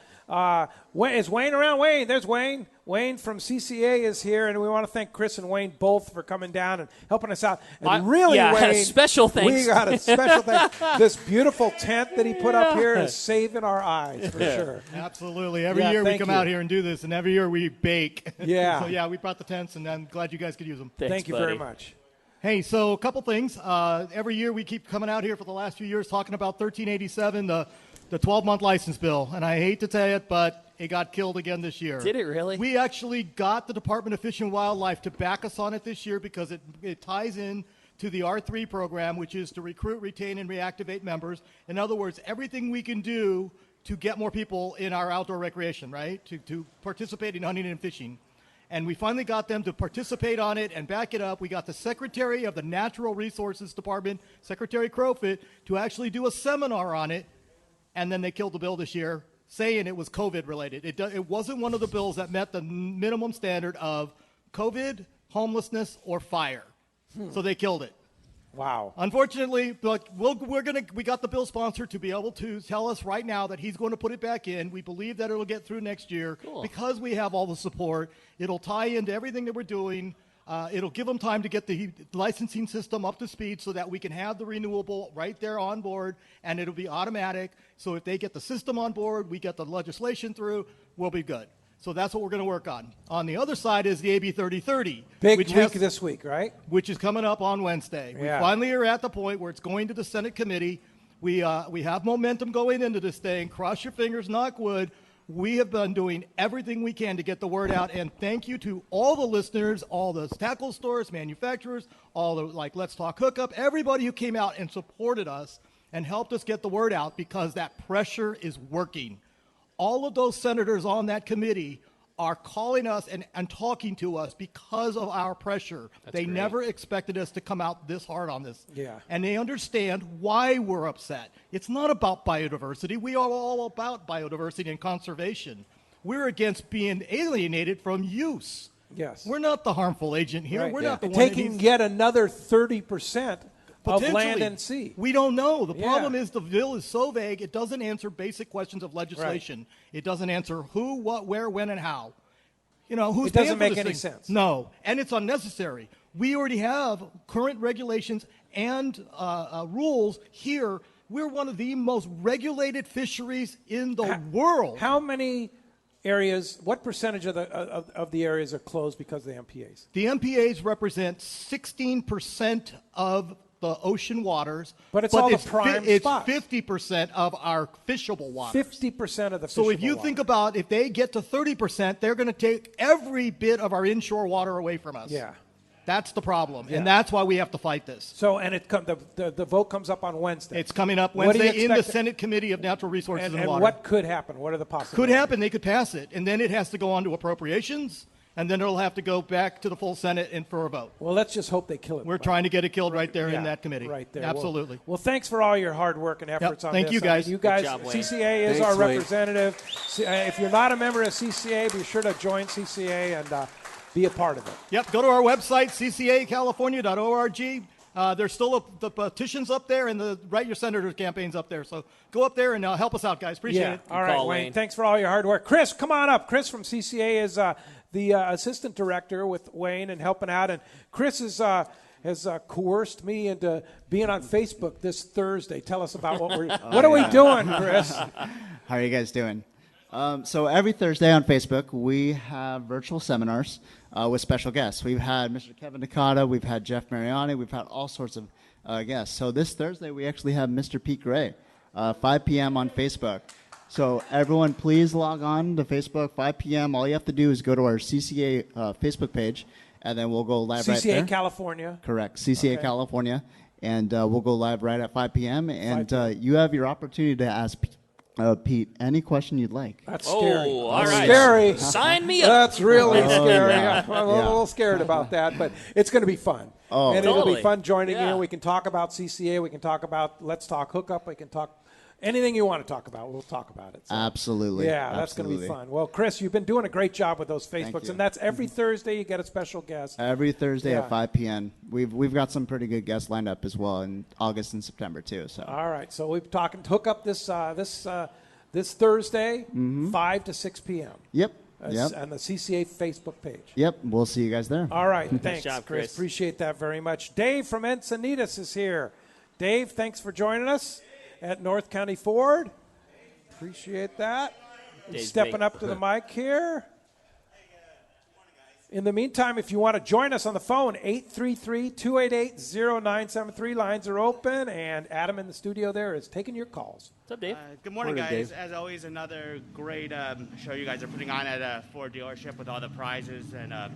Is Wayne around? Wayne, there's Wayne. Wayne from CCA is here, and we want to thank Chris and Wayne both for coming down and helping us out. And really, Wayne, special thanks. We got a special thanks. This beautiful tent that he put up here is saving our eyes for sure. Absolutely. Every year we come out here and do this, and every year we bake. Yeah. So, yeah, we brought the tents, and I'm glad you guys could use them. Thank you very much. Hey, so a couple things. Every year we keep coming out here for the last few years talking about 1387, the 12-month license bill. And I hate to tell it, but it got killed again this year. Did it really? We actually got the Department of Fish and Wildlife to back us on it this year because it ties in to the R3 program, which is to recruit, retain, and reactivate members. In other words, everything we can do to get more people in our outdoor recreation, right, to participate in hunting and fishing. And we finally got them to participate on it and back it up. We got the Secretary of the Natural Resources Department, Secretary Crowfoot, to actually do a seminar on it. And then they killed the bill this year, saying it was COVID-related. It wasn't one of the bills that met the minimum standard of COVID, homelessness, or fire. So they killed it. Wow. Unfortunately, but we got the bill sponsor to be able to tell us right now that he's going to put it back in. We believe that it'll get through next year because we have all the support. It'll tie into everything that we're doing. It'll give them time to get the licensing system up to speed so that we can have the renewable right there on board, and it'll be automatic. So if they get the system on board, we get the legislation through, we'll be good. So that's what we're going to work on. On the other side is the AB 3030. Big week this week, right? Which is coming up on Wednesday. Yeah. We finally are at the point where it's going to the Senate committee. We have momentum going into this thing. Cross your fingers, knock wood. We have been doing everything we can to get the word out, and thank you to all the listeners, all the tackle stores, manufacturers, all the Let's Talk Hookup, everybody who came out and supported us and helped us get the word out because that pressure is working. All of those senators on that committee are calling us and talking to us because of our pressure. They great. never expected us to come out this hard on this. Yeah. And they understand why we're upset. It's not about biodiversity. We are all about biodiversity and conservation. We're against being alienated from use. Yes. We're not the harmful agent here. Right. We're not the one taking yet another 30% of land Potentially. and sea. We don't know. The Yeah. problem is the bill is so vague, it doesn't answer basic questions of legislation. It doesn't answer who, what, where, when, and how. Who's It doesn't paying for make this any thing? sense. No, and it's unnecessary. We already have current regulations and rules here. We're one of the most regulated fisheries in the world. How many areas, what percentage of the areas are closed because of the MPAs? The MPAs represent 16% of the ocean waters. But it's all the prime It's spots. 50% of our fishable waters. 50% of the So if fishable you water. think about if they get to 30%, they're going to take every bit of our inshore water away from us. Yeah. That's the problem, Yeah. and that's why we have to fight this. So, and the vote comes up on Wednesday. It's coming up What do you Wednesday in the expect- Senate Committee of Natural Resources and and Water. what could happen? What are the possibilities? Could happen, they could pass it, and then it has to go on to appropriations, and then it'll have to go back to the full Senate and for a vote. Well, let's just hope they kill it. We're trying to get it killed right there Yeah, in that committee. Right there. Absolutely. Well, thanks for all your hard work and efforts on Thank this. you, guys. You guys, Good job, Wayne. CCA is Thanks, our Wayne. representative. If you're not a member of CCA, be sure to join CCA and be a part of it. Yep, go to our website, ccacalifornia.org. There's still the petitions up there and the Write Your Senators campaigns up there. So go up there and help us out, guys. Appreciate it. All right, Wayne. Thanks for all your hard work. Chris, come on up. Chris from CCA is the assistant director with Wayne and helping out. And Chris has coerced me into being on Facebook this Thursday. Tell us about what what are we doing, Chris? How are you guys doing? So every Thursday on Facebook, we have virtual seminars with special guests. We've had Mr. Kevin Nakata, we've had Jeff Mariani, we've had all sorts of guests. So this Thursday, we actually have Mr. Pete Gray, 5 p.m. on Facebook. So everyone, please log on to Facebook, 5 p.m. All you have to do is go to our CCA Facebook page, and then we'll go live right there. CCA California. Correct, CCA Okay. California. And we'll go live right at 5 p.m. And you have your opportunity to ask Pete, any question you'd like. That's scary. Oh, all That's right. scary. Sign me up. That's really scary. yeah. I'm a little scared about that, but it's going to be fun. Oh, and it'll totally. be fun joining Yeah. you. We can talk about CCA. We can talk about Let's Talk Hookup. We can talk anything you want to talk about. We'll talk about it. So. Absolutely. Yeah, that's going to be fun. Well, Chris, you've been doing a great job with those Facebooks, you. and that's every Thursday you get a special guest. Every Thursday Yeah. at 5 p.m. We've got some pretty good guests lined up as well in August and September too. So. All right, so we're talking Hookup this Thursday, 5 to 6 p.m. Yep. On the CCA Facebook page. Yep. We'll see you guys there. All right, thanks, job, Chris. Chris. Appreciate that very much. Dave from Encinitas is here. Dave, thanks for joining us at North County Ford. Appreciate that. Dave's Stepping big. up to the mic here. In the meantime, if you want to join us on the phone, 833-288-0973. Lines are open, and Adam in the studio there is taking your calls. What's up, Dave? Good morning, Morning, guys. Dave. As always, another great show you guys are putting on at a Ford dealership with all the prizes and the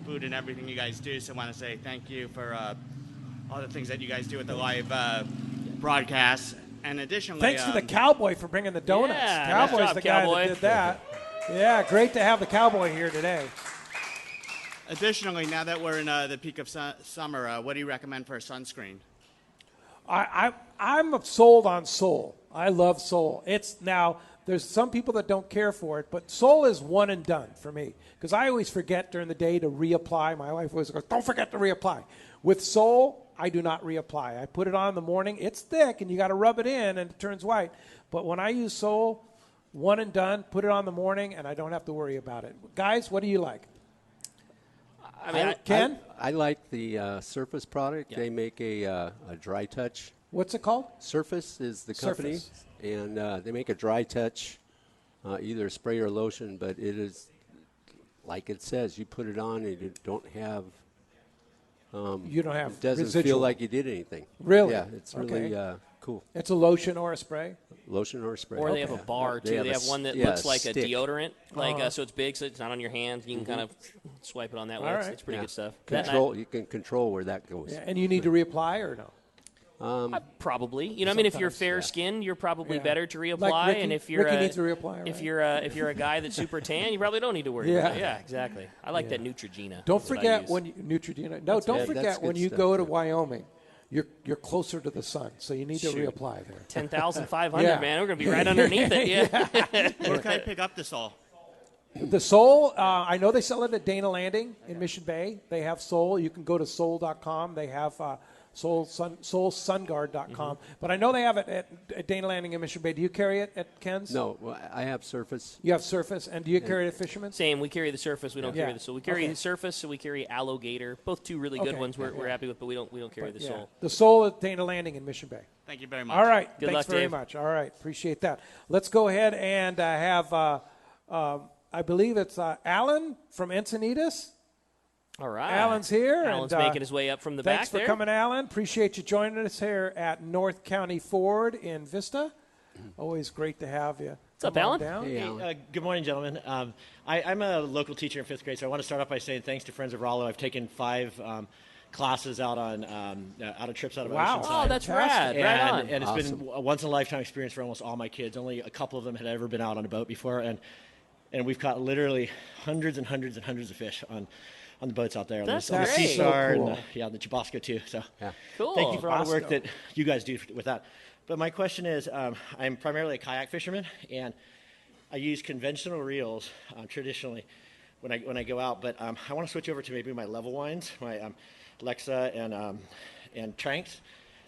food and everything you guys do. So I want to say thank you for all the things that you guys do with the live broadcasts. And additionally, Thanks to the Cowboy for bringing the donuts. Yeah, Cowboy's nice job, the guy Cowboy. that did that. Yeah, great to have the Cowboy here today. Additionally, now that we're in the peak of summer, what do you recommend for a sunscreen? I'm sold on Sol. I love Sol. It's now there's some people that don't care for it, but Sol is one and done for me because I always forget during the day to reapply. My wife always goes, "Don't forget to reapply." With Sol, I do not reapply. I put it on in the morning. It's thick, and you got to rub it in, and it turns white. But when I use Sol, one and done. Put it on in the morning, and I don't have to worry about it. Guys, what do you like? I mean, Ken? I like the Surface product. Yeah. They make a dry touch. What's it called? Surface is the company, Surface. and they make a dry touch, either spray or lotion. But it is like it says, you put it on and you don't have. You don't have It doesn't residual. feel like you did anything. Really? Yeah, it's really Okay. cool. It's a lotion or a spray? Lotion or spray. Or they have a bar, too. They have one that looks like a deodorant. So it's big, so it's not on your hands. You can kind of swipe it on that way. All It's, right. it's pretty good stuff. You can control where that goes. Yeah, and you need to reapply or no? Probably. You know, I mean, if you're Sometimes, fair-skinned, you're probably Yeah. better to reapply. Like Ricky- and if you're Ricky needs to reapply, if right? you're if you're a guy that's super tan, you probably don't need to worry Yeah. about it. Yeah, exactly. I like that Neutrogena. Don't That's what I forget use. when you, Neutrogena. No, That's don't good. forget That's when good you stuff, go to yeah. Wyoming, you're closer to the sun, so you need to Shoot. reapply there. 10,500, Yeah. man. We're gonna be right underneath it. Yeah. Where can I pick up this all? The Sol, I know they sell it at Dana Landing in Mission Bay. They have Sol. You can go to Sol.com. They have SolSunGuard.com. But I know they have it at Dana Landing in Mission Bay. Do you carry it at Ken's? No, well, I have Surface. You have Surface, and do you carry it at Fisherman's? Same. We carry the Surface. We don't Yeah. carry the Sol. We carry Okay. the Surface, so we carry Alligator. Both two really good Okay. ones. We're Yeah. happy with, but we don't carry the Yeah. Sol. The Sol at Dana Landing in Mission Bay. Thank you very much. All right. Good Thanks luck, very Dave. much. All right. Appreciate that. Let's go ahead and have, I believe it's Alan from Encinitas. All right. Alan's here. Alan's and, making his way up from the thanks back for there. coming, Alan. Appreciate you joining us here at North County Ford in Vista. Always great to have you. What's up, Come on Alan? down. Hey, good morning, gentlemen. I'm a local teacher in 5th grade, so I want to start off by saying thanks to Friends of Rollo. I've taken 5 classes out on out of trips out of Wow. Oceanside. Oh, that's rad. And, Right on. and it's been a once-in-a-lifetime experience for almost all my kids. Only a couple of them had ever been out on a boat before, and we've caught literally hundreds and hundreds and hundreds of fish on the boats out there. On That's the great. Sea So Star cool. and the Chubasco too. So Cool. thank you for all the work Chubasco. that you guys do with that. But my question is, I'm primarily a kayak fisherman, and I use conventional reels traditionally when I go out. But I want to switch over to maybe my level wines, my Lexa and Tranks.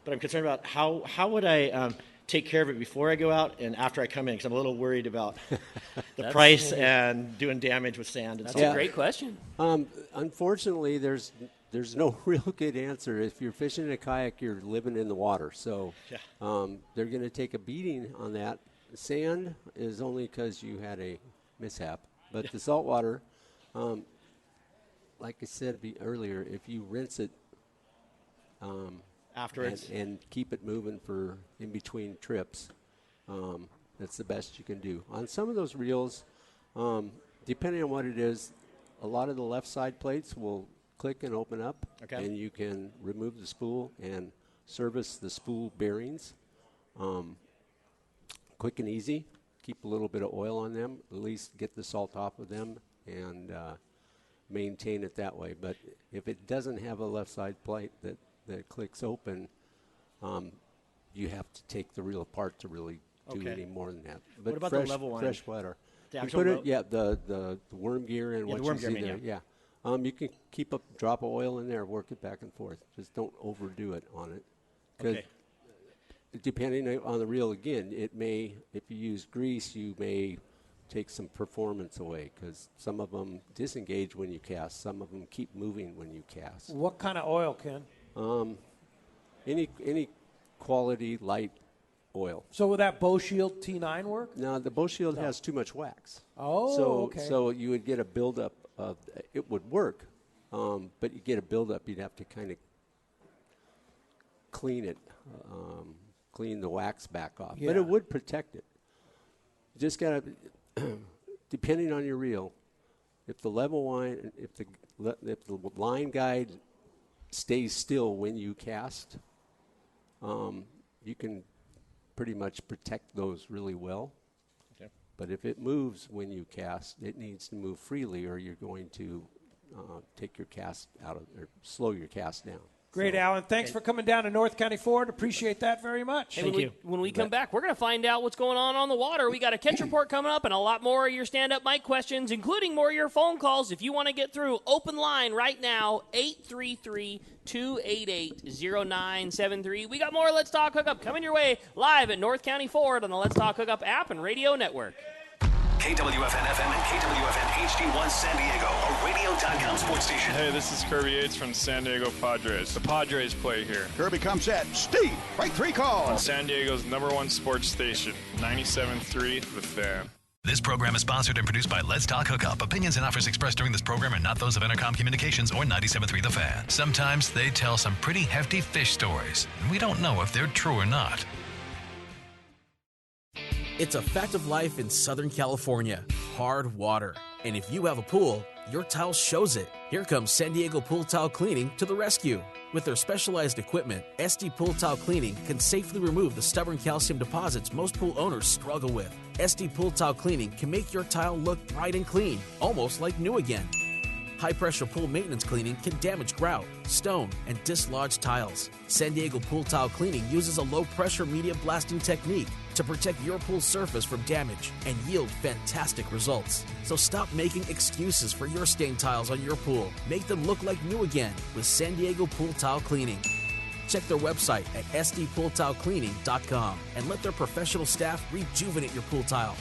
But I'm concerned about how would I take care of it before I go out and after I come in, because I'm a little worried about the price and doing damage with sand. And That's stuff. a great question. Unfortunately, there's no real good answer. If you're fishing in a kayak, you're living in the water. So they're going to take a beating on that. Sand is only because you had a mishap. But the salt water, like I said earlier, if you rinse it Afterwards. and keep it moving for in between trips, that's the best you can do. On some of those reels, depending on what it is, a lot of the left side plates will click and open up, and you can remove the spool and service the spool bearings quick and easy. keep a little bit of oil on them, at least get the salt off of them, and maintain it that way. But if it doesn't have a left side plate that clicks open, you have to take the reel apart to really do any more than that. But what about fresh, the level line? fresh water. The You actual put it, the worm gear and Yeah, what the worm you gear, see I mean, there. Yeah. You can keep a drop of oil in there, work it back and forth. Just don't overdo it on it. 'Cause depending on the reel, again, it may, if you use grease, you may take some performance away because some of them disengage when you cast. Some of them keep moving when you cast. What kind of oil, Ken? Any quality light oil. So would that Bow Shield T9 work? No, the Bow Shield has too much wax. Oh, so, okay. So you would get a buildup of, it would work, but you get a buildup, you'd have to kind of clean it, clean the wax back off. But Yeah. it would protect it. You just got to, depending on your reel, if the level line, if the line guide stays still when you cast, you can pretty much protect those really well. Okay. But if it moves when you cast, it needs to move freely or you're going to take your cast out of, or slow your cast down. Great, Alan. Thanks for coming down to North County Ford. Appreciate that very much. Hey, when we come back, we're going to find out what's going on the water. We got a catch report coming up and a lot more of your stand-up mic questions, including more of your phone calls. If you want to get through, open line right now, 833-288-0973. We got more Let's Talk Hookup coming your way live at North County Ford on the Let's Talk Hookup app and radio network. KWFN-FM and KWFN HD1 San Diego, a radio.com sports station. Hey, this is Kirby Yates from San Diego Padres. The Padres play here. Kirby comes set. Steve, right 3 calls. On San Diego's #1 sports station, 97.3 The Fan. This program is sponsored and produced by Let's Talk Hookup. Opinions and offers expressed during this program are not those of Intercom Communications or 97.3 The Fan. Sometimes they tell some pretty hefty fish stories, and we don't know if they're true or not. It's a fact of life in Southern California. Hard water. And if you have a pool, your tile shows it. Here comes San Diego Pool Tile Cleaning to the rescue. With their specialized equipment, SD Pool Tile Cleaning can safely remove the stubborn calcium deposits most pool owners struggle with. SD Pool Tile Cleaning can make your tile look bright and clean, almost like new again. High-pressure pool maintenance cleaning can damage grout, stone, and dislodged tiles. San Diego Pool Tile Cleaning uses a low-pressure media blasting technique to protect your pool surface from damage and yield fantastic results. So stop making excuses for your stained tiles on your pool. Make them look like new again with San Diego Pool Tile Cleaning. Check their website at sdpooltilecleaning.com and let their professional staff rejuvenate your pool tile.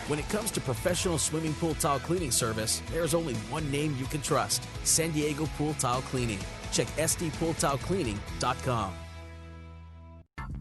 When it comes to professional swimming pool tile cleaning service, there's only one name you can trust: San Diego Pool Tile Cleaning. Check sdpooltilecleaning.com.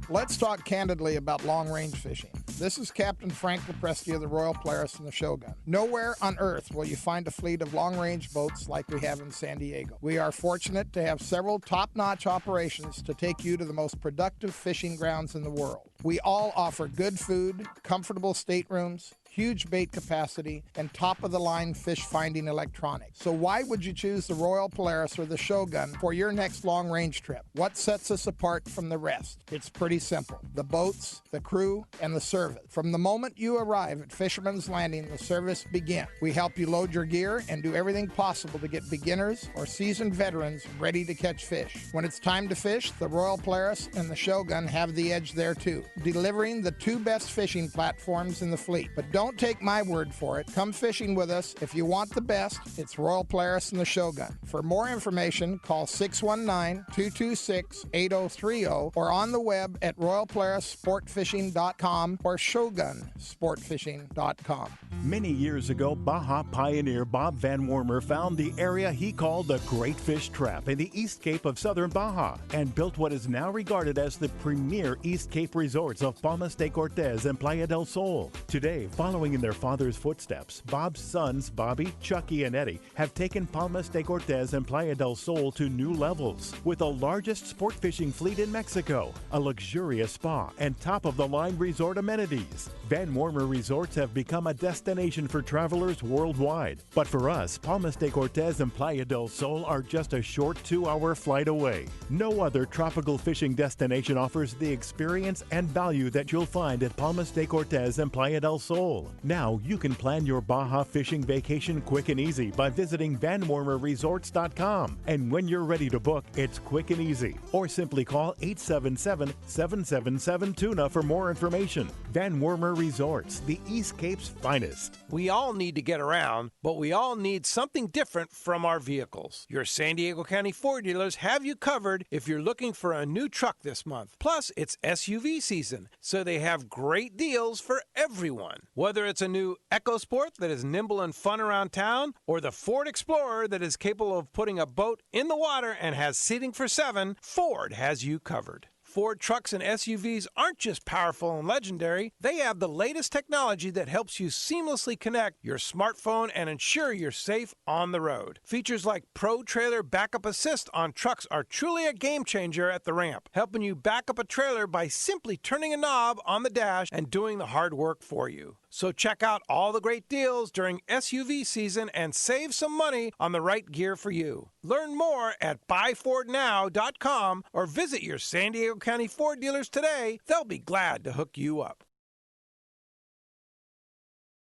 Let's talk candidly about long-range fishing. This is Captain Frank Lepresti of the Royal Polaris and the Shogun. Nowhere on Earth will you find a fleet of long-range boats like we have in San Diego. We are fortunate to have several top-notch operations to take you to the most productive fishing grounds in the world. We all offer good food, comfortable staterooms, huge bait capacity, and top-of-the-line fish-finding electronics. So why would you choose the Royal Polaris or the Shogun for your next long-range trip? What sets us apart from the rest? It's pretty simple. The boats, the crew, and the service. From the moment you arrive at Fisherman's Landing, the service begins. We help you load your gear and do everything possible to get beginners or seasoned veterans ready to catch fish. When it's time to fish, the Royal Polaris and the Shogun have the edge there too, delivering the 2 best fishing platforms in the fleet. But don't take my word for it. Come fishing with us. If you want the best, it's Royal Polaris and the Shogun. For more information, call 619-226-8030 or on the web at royalpolarissportfishing.com or shogunsportfishing.com. Many years ago, Baja pioneer Bob Van Wormer found the area he called the Great Fish Trap in the East Cape of southern Baja and built what is now regarded as the premier East Cape resorts of Palmas de Cortez and Playa del Sol. Today, 5 Following in their father's footsteps, Bob's sons, Bobby, Chucky, and Eddie, have taken Palmas de Cortez and Playa del Sol to new levels with the largest sport fishing fleet in Mexico, a luxurious spa, and top-of-the-line resort amenities. Van Warmer Resorts have become a destination for travelers worldwide. But for us, Palmas de Cortez and Playa del Sol are just a short 2-hour flight away. No other tropical fishing destination offers the experience and value that you'll find at Palmas de Cortez and Playa del Sol. Now you can plan your Baja fishing vacation quick and easy by visiting VanWarmerResorts.com. And when you're ready to book, it's quick and easy. Or simply call 877-777-TUNA for more information. Van Warmer Resorts, the East Cape's finest. We all need to get around, but we all need something different from our vehicles. Your San Diego County Ford dealers have you covered if you're looking for a new truck this month. Plus, it's SUV season, so they have great deals for everyone. Whether it's a new EcoSport that is nimble and fun around town, or the Ford Explorer that is capable of putting a boat in the water and has seating for 7, Ford has you covered. Ford trucks and SUVs aren't just powerful and legendary. They have the latest technology that helps you seamlessly connect your smartphone and ensure you're safe on the road. Features like Pro Trailer Backup Assist on trucks are truly a game changer at the ramp, helping you back up a trailer by simply turning a knob on the dash and doing the hard work for you. So check out all the great deals during SUV season and save some money on the right gear for you. Learn more at buyfordnow.com or visit your San Diego County Ford dealers today. They'll be glad to hook you up.